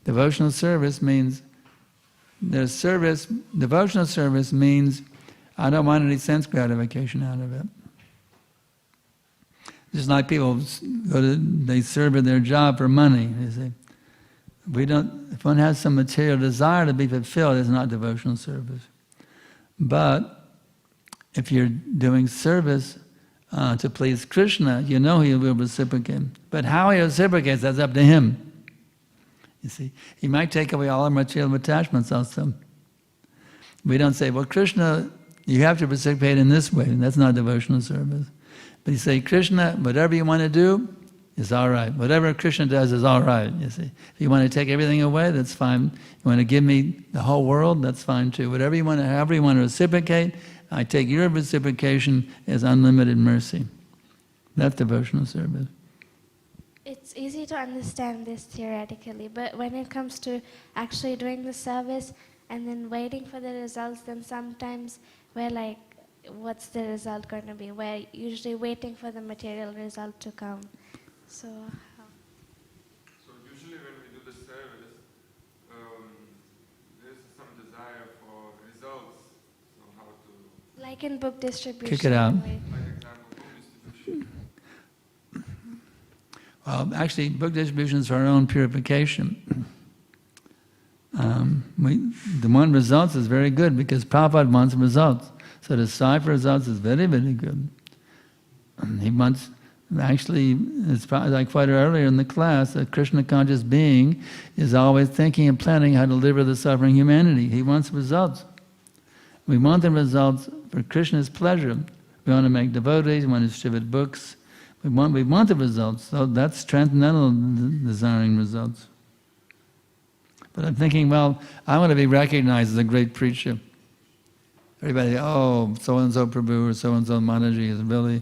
Devotional service means, devotional service means I don't want any sense gratification out of it. Just like people they serve at their job for money, you see. If one has some material desire to be fulfilled, it's not devotional service. But if you're doing service to please Krishna, you know he will reciprocate. But how he reciprocates, that's up to him. You see, he might take away all our material attachments also. We don't say, well, Krishna, you have to reciprocate in this way, and that's not devotional service. But you say, Krishna, whatever you want to do is all right. Whatever Krishna does is all right, you see. If you want to take everything away, that's fine. You want to give me the whole world, that's fine too. Whatever you want to, however you want to reciprocate, I take your reciprocation as unlimited mercy. That's devotional service. It's easy to understand this theoretically, but when it comes to actually doing the service and then waiting for the results, then sometimes we're like, what's the result going to be? We're usually waiting for the material result to come. So usually when we do the service, there's some desire for results. So how to... like in book distribution. Kick it out. Like example, book distribution. Well, actually, book distribution is for our own purification. The one results is very good because Prabhupada wants results. So to strive for results is very, very good. He wants, actually, it's probably like quite earlier in the class, a Krishna conscious being is always thinking and planning how to deliver the suffering humanity. He wants results. We want the results for Krishna's pleasure. We want to make devotees, we want to distribute books. We want the results. So that's transcendental, desiring results. But I'm thinking, well, I want to be recognized as a great preacher. Everybody, oh, so-and-so Prabhu or so-and-so Mataji is really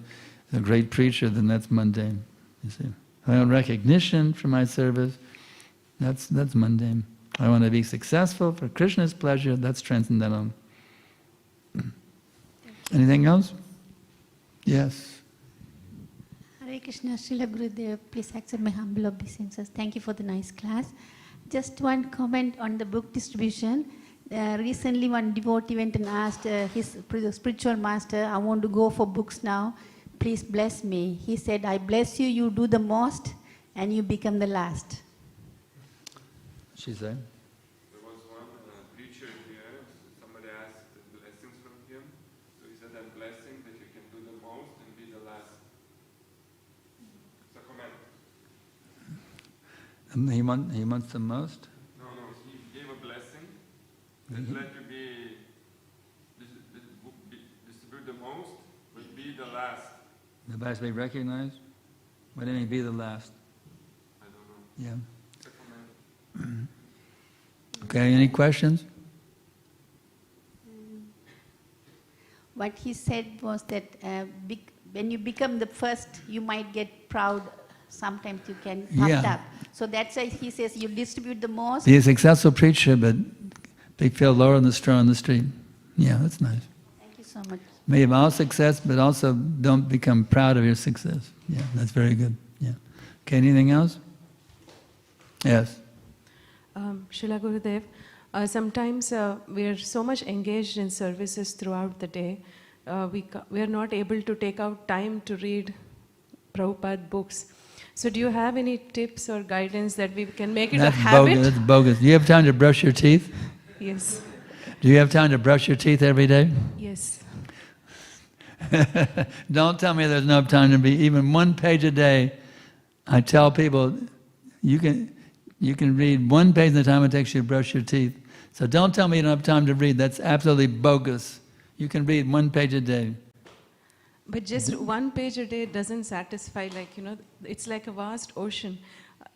a great preacher, then that's mundane. You see, I want recognition for my service. That's mundane. I want to be successful for Krishna's pleasure. That's transcendental. Anything else? Yes. Hare Krishna, Srila Gurudev, please accept my humble obeisances. Thank you for the nice class. Just one comment on the book distribution. Recently, one devotee went and asked his spiritual master, I want to go for books now. Please bless me. He said, I bless you, you do the most, and you become the last. She said? There was one preacher here, somebody asked blessings from him. So he said, I'm blessing that you can do the most and be the last. It's a comment. He wants the most? No, he gave a blessing that let you distribute the most, but be the last. The best be recognized? Why didn't he be the last? I don't know. Yeah. It's a comment. Okay, any questions? What he said was that when you become the first, you might get proud. Sometimes you can puffed up. So that's why he says you distribute the most. Be a successful preacher, but they feel lower on the straw on the street. Yeah, that's nice. Thank you so much. May have all success, but also don't become proud of your success. Yeah, that's very good. Yeah. Okay, anything else? Yes. Srila Gurudev, sometimes we are so much engaged in services throughout the day, we are not able to take out time to read Prabhupada books. So do you have any tips or guidance that we can make it a habit? That's bogus. Do you have time to brush your teeth? Yes. Do you have time to brush your teeth every day? Yes. Don't tell me there's no time to be even one page a day. I tell people, you can read one page in the time it takes you to brush your teeth. So don't tell me you don't have time to read. That's absolutely bogus. You can read one page a day. But just one page a day doesn't satisfy, it's like a vast ocean.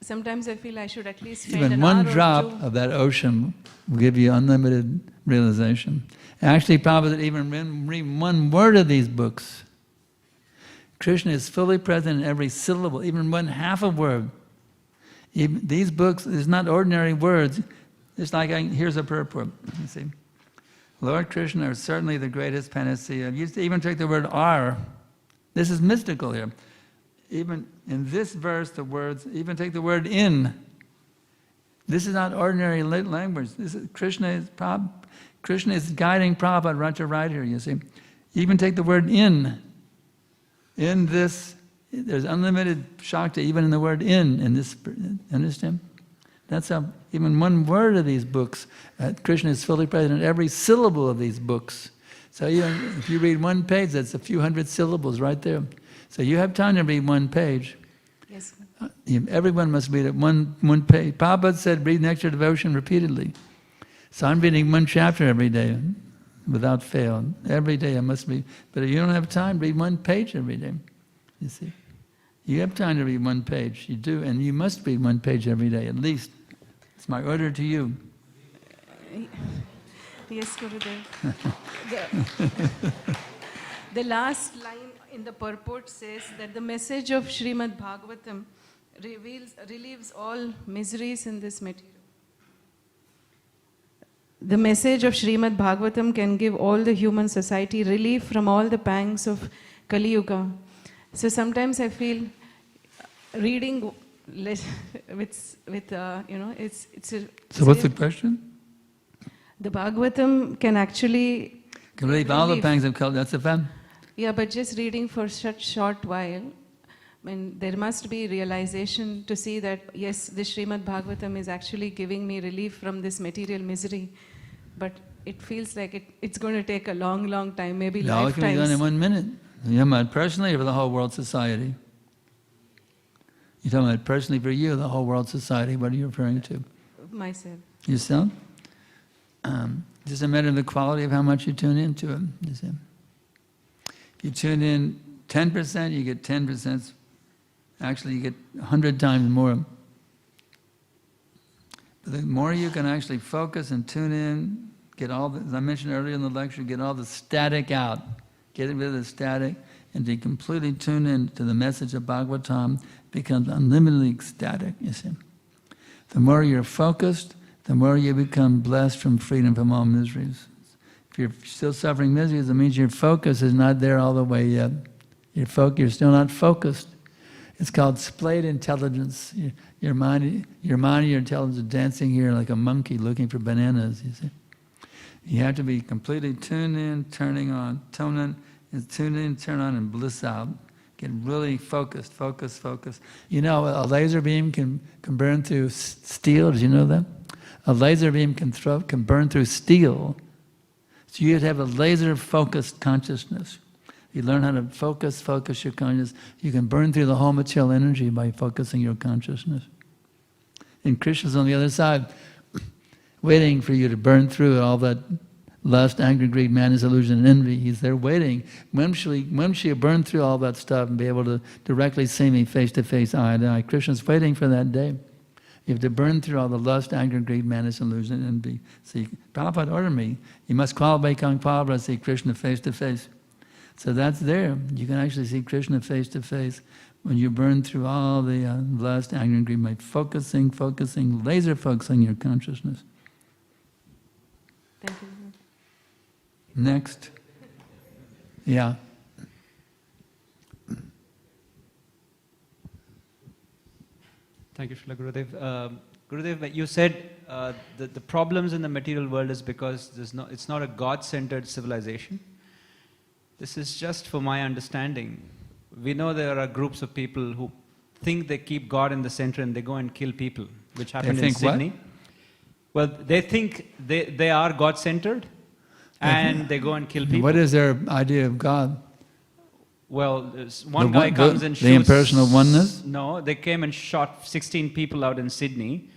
Sometimes I feel I should at least spend even an one hour drop or two. of that ocean will give you unlimited realization. Actually, Prabhupada even read one word of these books. Krishna is fully present in every syllable, even one half a word. Even these books is not ordinary words. It's like, here's a purport, you see. Lord Krishna is certainly the greatest panacea. You even take the word "are." This is mystical here. Even in this verse, the words, even take the word "in." This is not ordinary language. This is, Krishna is guiding Prabhupada right to right here, you see. Even take the word "in." In this, there's unlimited Shakti even in the word in this, understand? That's how, even one word of these books, Krishna is fully present in every syllable of these books. So even if you read one page, that's a few hundred syllables right there. So you have time to read one page. Yes. Everyone must read it one page. Prabhupada said, read Nectar Devotion repeatedly. So I'm reading one chapter every day, without fail. Every day I must read. But if you don't have time, read one page every day. You see? You have time to read one page. You do, and you must read one page every day, at least. It's my order to you. Yes, Gurudev. The last line in the purport says that the message of Śrīmad Bhāgavatam relieves all miseries in this material. The message of Śrīmad Bhāgavatam can give all the human society relief from all the pangs of Kali Yuga. So sometimes I feel reading it's a... So what's the question? The Bhagavatam can actually... Can relieve all the pangs of Kali, that's the fun? Yeah, but just reading for such short while, there must be realization to see that, yes, this Śrīmad Bhāgavatam is actually giving me relief from this material misery. But it feels like it's going to take a long, long time, maybe No, it can be done in lifetimes. 1 minute. You're talking about personally or for the whole world society? You're talking about personally for you, the whole world society. What are you referring to? Myself. Yourself? Just a matter of the quality of how much you tune into it. You see? If you tune in 10%, you get 10%. Actually, you get 100 times more. But the more you can actually focus and tune in, get all the, as I mentioned earlier in the lecture, get all the static out. Get rid of the static, and to completely tune in to the message of Bhagavatam becomes unlimitedly ecstatic, you see. The more you're focused, the more you become blessed from freedom from all miseries. If you're still suffering miseries, it means your focus is not there all the way yet. You're still not focused. It's called splayed intelligence. Your mind and your intelligence are dancing here like a monkey looking for bananas, you see. You have to be completely tuned in, turning on, tune in, turn on, and bliss out. Get really focused, focus. You know, a laser beam can burn through steel. Did you know that? A laser beam can burn through steel. So you have to have a laser-focused consciousness. You learn how to focus your consciousness. You can burn through the whole material energy by focusing your consciousness. And Krishna's on the other side, waiting for you to burn through all that lust, anger, greed, madness, illusion, and envy. He's there waiting. When shall you burn through all that stuff and be able to directly see me face to face, eye to eye? Krishna's waiting for that day. You have to burn through all the lust, anger, greed, madness, illusion, and envy. See, Prabhupada ordered me, you must qualify, see Krishna face to face. So that's there. You can actually see Krishna face to face when you burn through all the lust, anger, and greed by focusing, laser focusing your consciousness. Thank you. Next. Yeah. Thank you, Srila Gurudev. Gurudev, you said the problems in the material world is because it's not a God-centered civilization. This is just for my understanding. We know there are groups of people who think they keep God in the center and they go and kill people, which happened in Sydney. What? Well, they think they are God-centered and they go and kill people. What is their idea of God? Well, one guy comes and shoots... The impersonal oneness? No, they came and shot 16 people out in Sydney.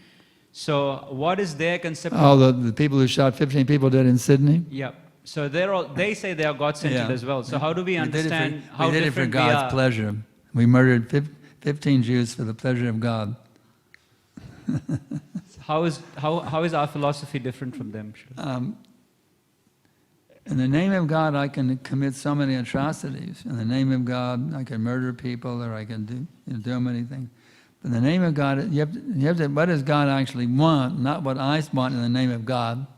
So what is their concept? Oh, the people who shot 15 people dead in Sydney? Yeah. So they say they are God-centered as well. So how do we understand how we did it for God's pleasure. We murdered 15 Jews for the pleasure of God. How is our philosophy different from them? In the name of God, I can commit so many atrocities. In the name of God, I can murder people, or I can do many things. But in the name of God, you have to. What does God actually want? Not what I want in the name of God.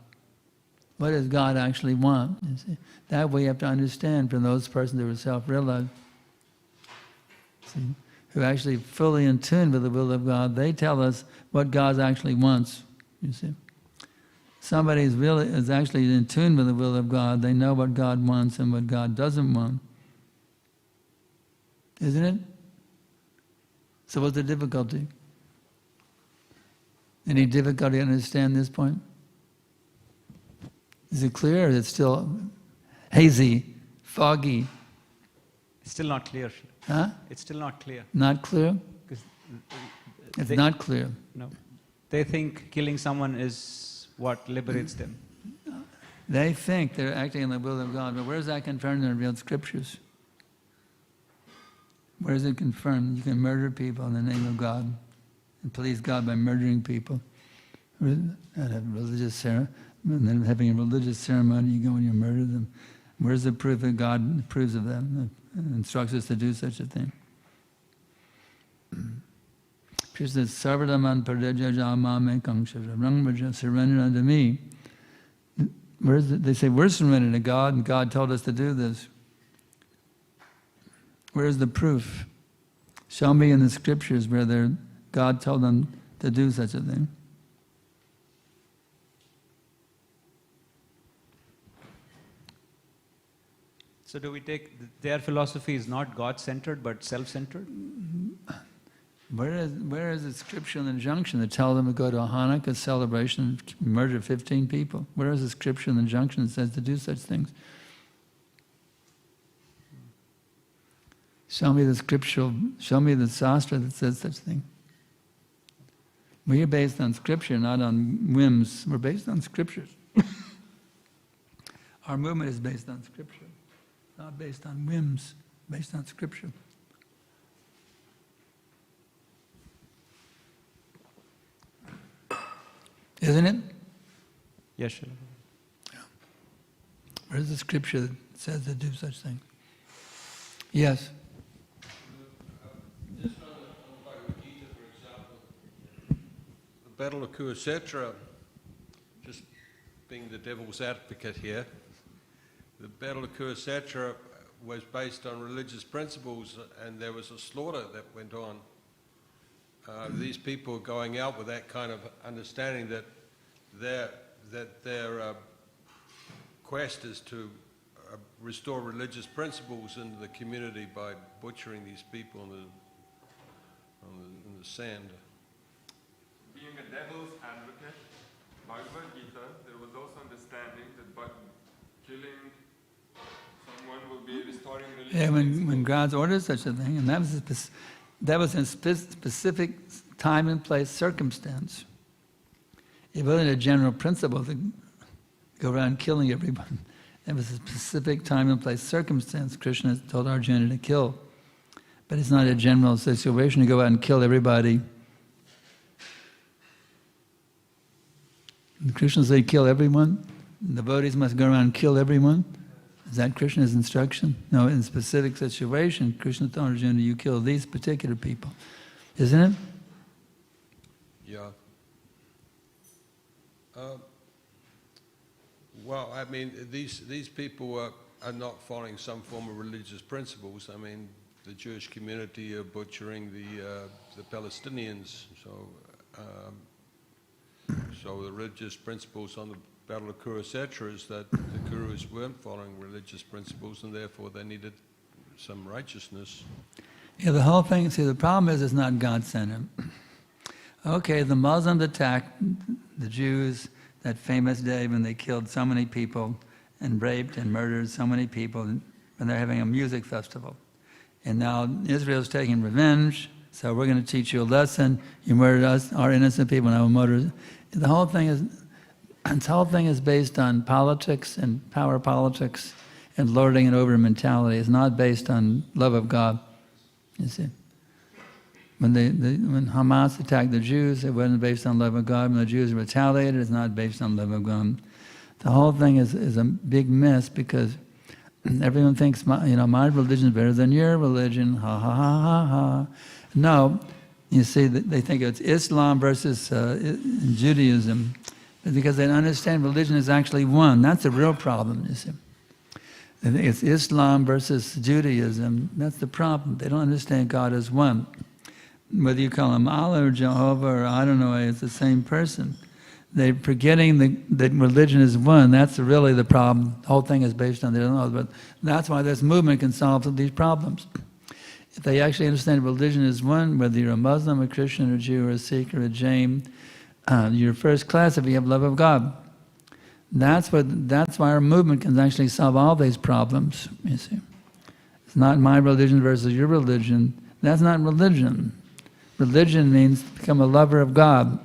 What does God actually want? You see? That we have to understand from those persons who are self-realized, who are actually fully in tune with the will of God. They tell us what God actually wants. You see. Somebody is actually in tune with the will of God. They know what God wants and what God doesn't want. Isn't it? So what's the difficulty? Any difficulty to understand this point? Is it clear or is it still hazy, foggy? It's still not clear. Huh? It's still not clear. Not clear? It's not clear. No. They think killing someone is what liberates them. They think they're acting in the will of God, but where is that confirmed in the revealed scriptures? Where is it confirmed? You can murder people in the name of God and please God by murdering people. And have religious ceremony, and then having a religious ceremony, you go and you murder them. Where's the proof that God approves of that and instructs us to do such a thing? Krishna says, Sarvadaman Parijajamame Kangsha, surrender unto me. They say, we're surrendered to God, and God told us to do this. Where's the proof? Show me in the scriptures where God told them to do such a thing. So do we take their philosophy is not God-centered but self-centered? Where is the scriptural injunction to tell them to go to a Hanukkah celebration and murder 15 people? Where is the scriptural injunction that says to do such things? Show me the sastra that says such thing. We are based on scripture, not on whims. We're based on scriptures. Our movement is based on scripture, not based on whims, based on scripture. Isn't it? Yes, sir. Yeah. Where's the scripture that says to do such things? Yes. Just on the Bhagavad Gita, for example, the Battle of Kurukshetra, just being the devil's advocate here, the Battle of Kurukshetra was based on religious principles, and there was a slaughter that went on. These people going out with that kind of understanding that their quest is to restore religious principles into the community by butchering these people in the sand. Being a devil's advocate, Bhagavad Gita, there was also understanding that by killing someone will be restoring religion. Yeah, when God ordered such a thing, and that was in a specific time and place circumstance. It wasn't a general principle to go around killing everyone. It was a specific time and place circumstance Krishna told Arjuna to kill. But it's not a general situation to go out and kill everybody. And Krishna said, kill everyone? The devotees must go around and kill everyone? Is that Krishna's instruction? No, in a specific situation, Krishna told Arjuna, you kill these particular people. Isn't it? Yeah. Well, I mean, these people are not following some form of religious principles. I mean, the Jewish community are butchering the Palestinians. So the religious principles on the Battle of Kurukshetra is that the Kurus weren't following religious principles, and therefore they needed some righteousness. Yeah, the whole thing, see, the problem is it's not God-centered. Okay, the Muslims attacked the Jews that famous day when they killed so many people and raped and murdered so many people when they're having a music festival. And now Israel's taking revenge, so we're going to teach you a lesson. You murdered us, our innocent people, now we'll murder. The whole thing is based on politics and power politics and lording it over mentality. It's not based on love of God, you see. When Hamas attacked the Jews, it wasn't based on love of God. When the Jews retaliated, it's not based on love of God. The whole thing is a big mess because everyone thinks, my religion is better than your religion. Ha ha ha ha ha. No, you see, they think it's Islam versus Judaism because they don't understand religion is actually one. That's the real problem, you see. It's Islam versus Judaism. That's the problem. They don't understand God as one. Whether you call him Allah or Jehovah or I don't know, it's the same person. They're forgetting that religion is one. That's really the problem. The whole thing is based on their knowledge. But that's why this movement can solve these problems. If they actually understand religion is one, whether you're a Muslim, a Christian, a Jew, or a Sikh, or a Jain, you're first class if you have love of God. That's why our movement can actually solve all these problems, you see. It's not my religion versus your religion. That's not religion. Religion means to become a lover of God.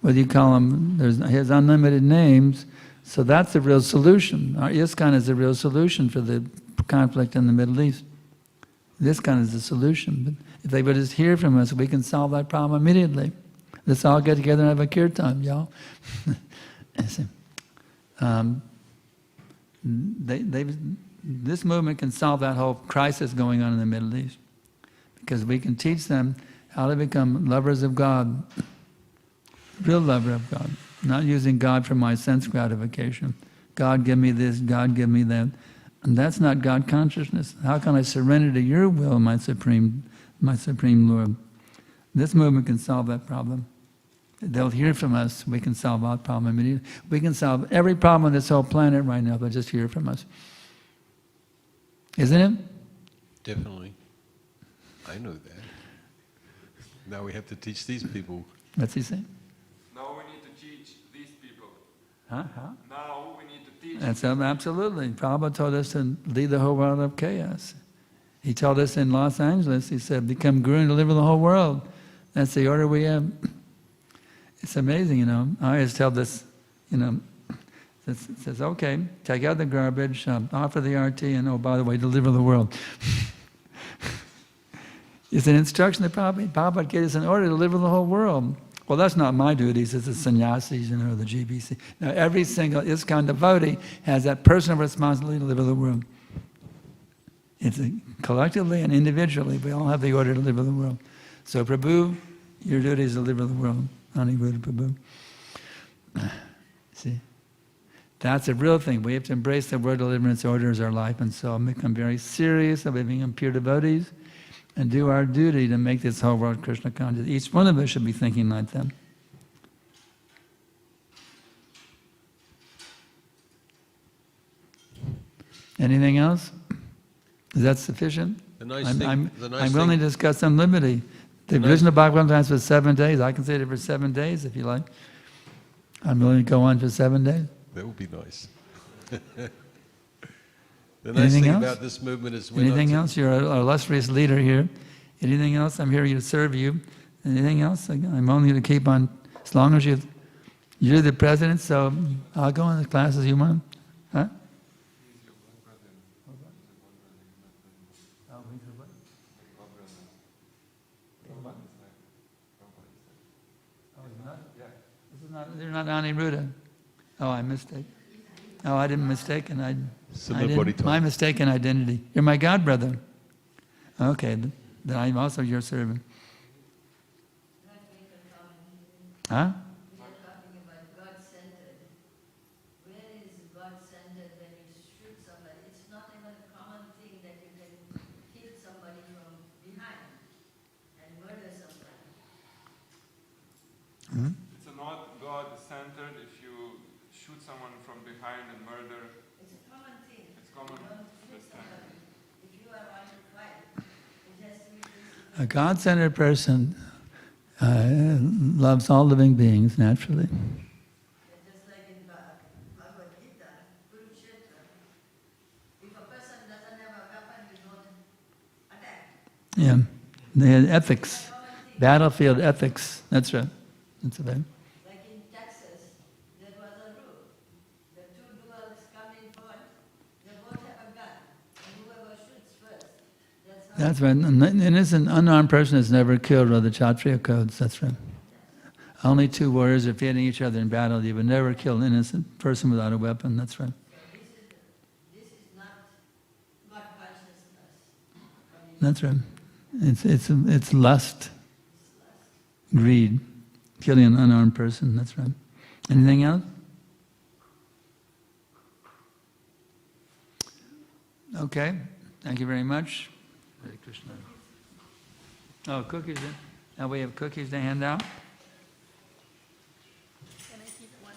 Whether you call him, he has unlimited names, so that's the real solution. Our ISKCON is the real solution for the conflict in the Middle East. ISKCON is the solution. But if they would just hear from us, we can solve that problem immediately. Let's all get together and have a kirtan, y'all. This movement can solve that whole crisis going on in the Middle East. Because we can teach them how to become lovers of God, real lover of God, not using God for my sense gratification. God give me this, God give me that. And that's not God consciousness. How can I surrender to your will, my supreme Lord? This movement can solve that problem. They'll hear from us, we can solve our problem immediately. We can solve every problem on this whole planet right now, but just hear from us. Isn't it? Definitely. I know that. Now we have to teach these people. What's he saying? Now we need to teach these people. Huh? Now we need to teach. That's absolutely. Prabhupada told us to lead the whole world of chaos. He told us in Los Angeles, he said, become guru and deliver the whole world. That's the order we have. It's amazing, you know. I always tell this, you know, it says, okay, take out the garbage, offer the arti, and oh, by the way, deliver the world. It's an instruction that Prabhupada gave us in order to deliver the whole world. Well, that's not my duties, it's the sannyasis, you know, the GBC. Now, every single ISKCON devotee has that personal responsibility to deliver the world. It's collectively and individually, we all have the order to deliver the world. So, Prabhu, your duty is to deliver the world. Aniruddha Prabhu. See? That's a real thing. We have to embrace the word deliverance order as our life, and so become very serious about being pure devotees and do our duty to make this whole world Krishna conscious. Each one of us should be thinking like that. Anything else? Is that sufficient? I'm willing to discuss some liberty. The Krishna Bhagavatam times for 7 days. I can say it for 7 days if you like. I'm willing to go on for 7 days. That would be nice. The nice thing about this movement is anything else? You're an illustrious leader here. Anything else? I'm here to serve you. Anything else? I'm only to keep on, as long as you're the president, so I'll go in the classes you want. Huh? They're not Aniruddha. Oh, I mistake. Oh, I didn't mistake, and my mistaken identity. You're my god brother. Okay, then I'm also your servant. Huh? It's not God-centered if you shoot someone from behind and murder. It's a common thing. It's common. If you are on to fight, it has to be. A God-centered person loves all living beings naturally. Just like in Bhagavad Gita, Kurukshetra, if a person doesn't have a weapon, you don't attack. Yeah, they had ethics, battlefield ethics. That's right. That's about it. Like in Texas, there was a rule. The two duels come in front, they both have a gun, and whoever shoots first, that's right. An innocent, unarmed person is never killed by the Kshatriya codes. That's right. Only two warriors are fighting each other in battle. You would never kill an innocent person without a weapon. That's right. This is not God consciousness. That's right. It's lust, greed, killing an unarmed person. That's right. Anything else? Okay. Thank you very much. Hare Krishna. Oh, cookies. Now we have cookies to hand out. Can I keep one?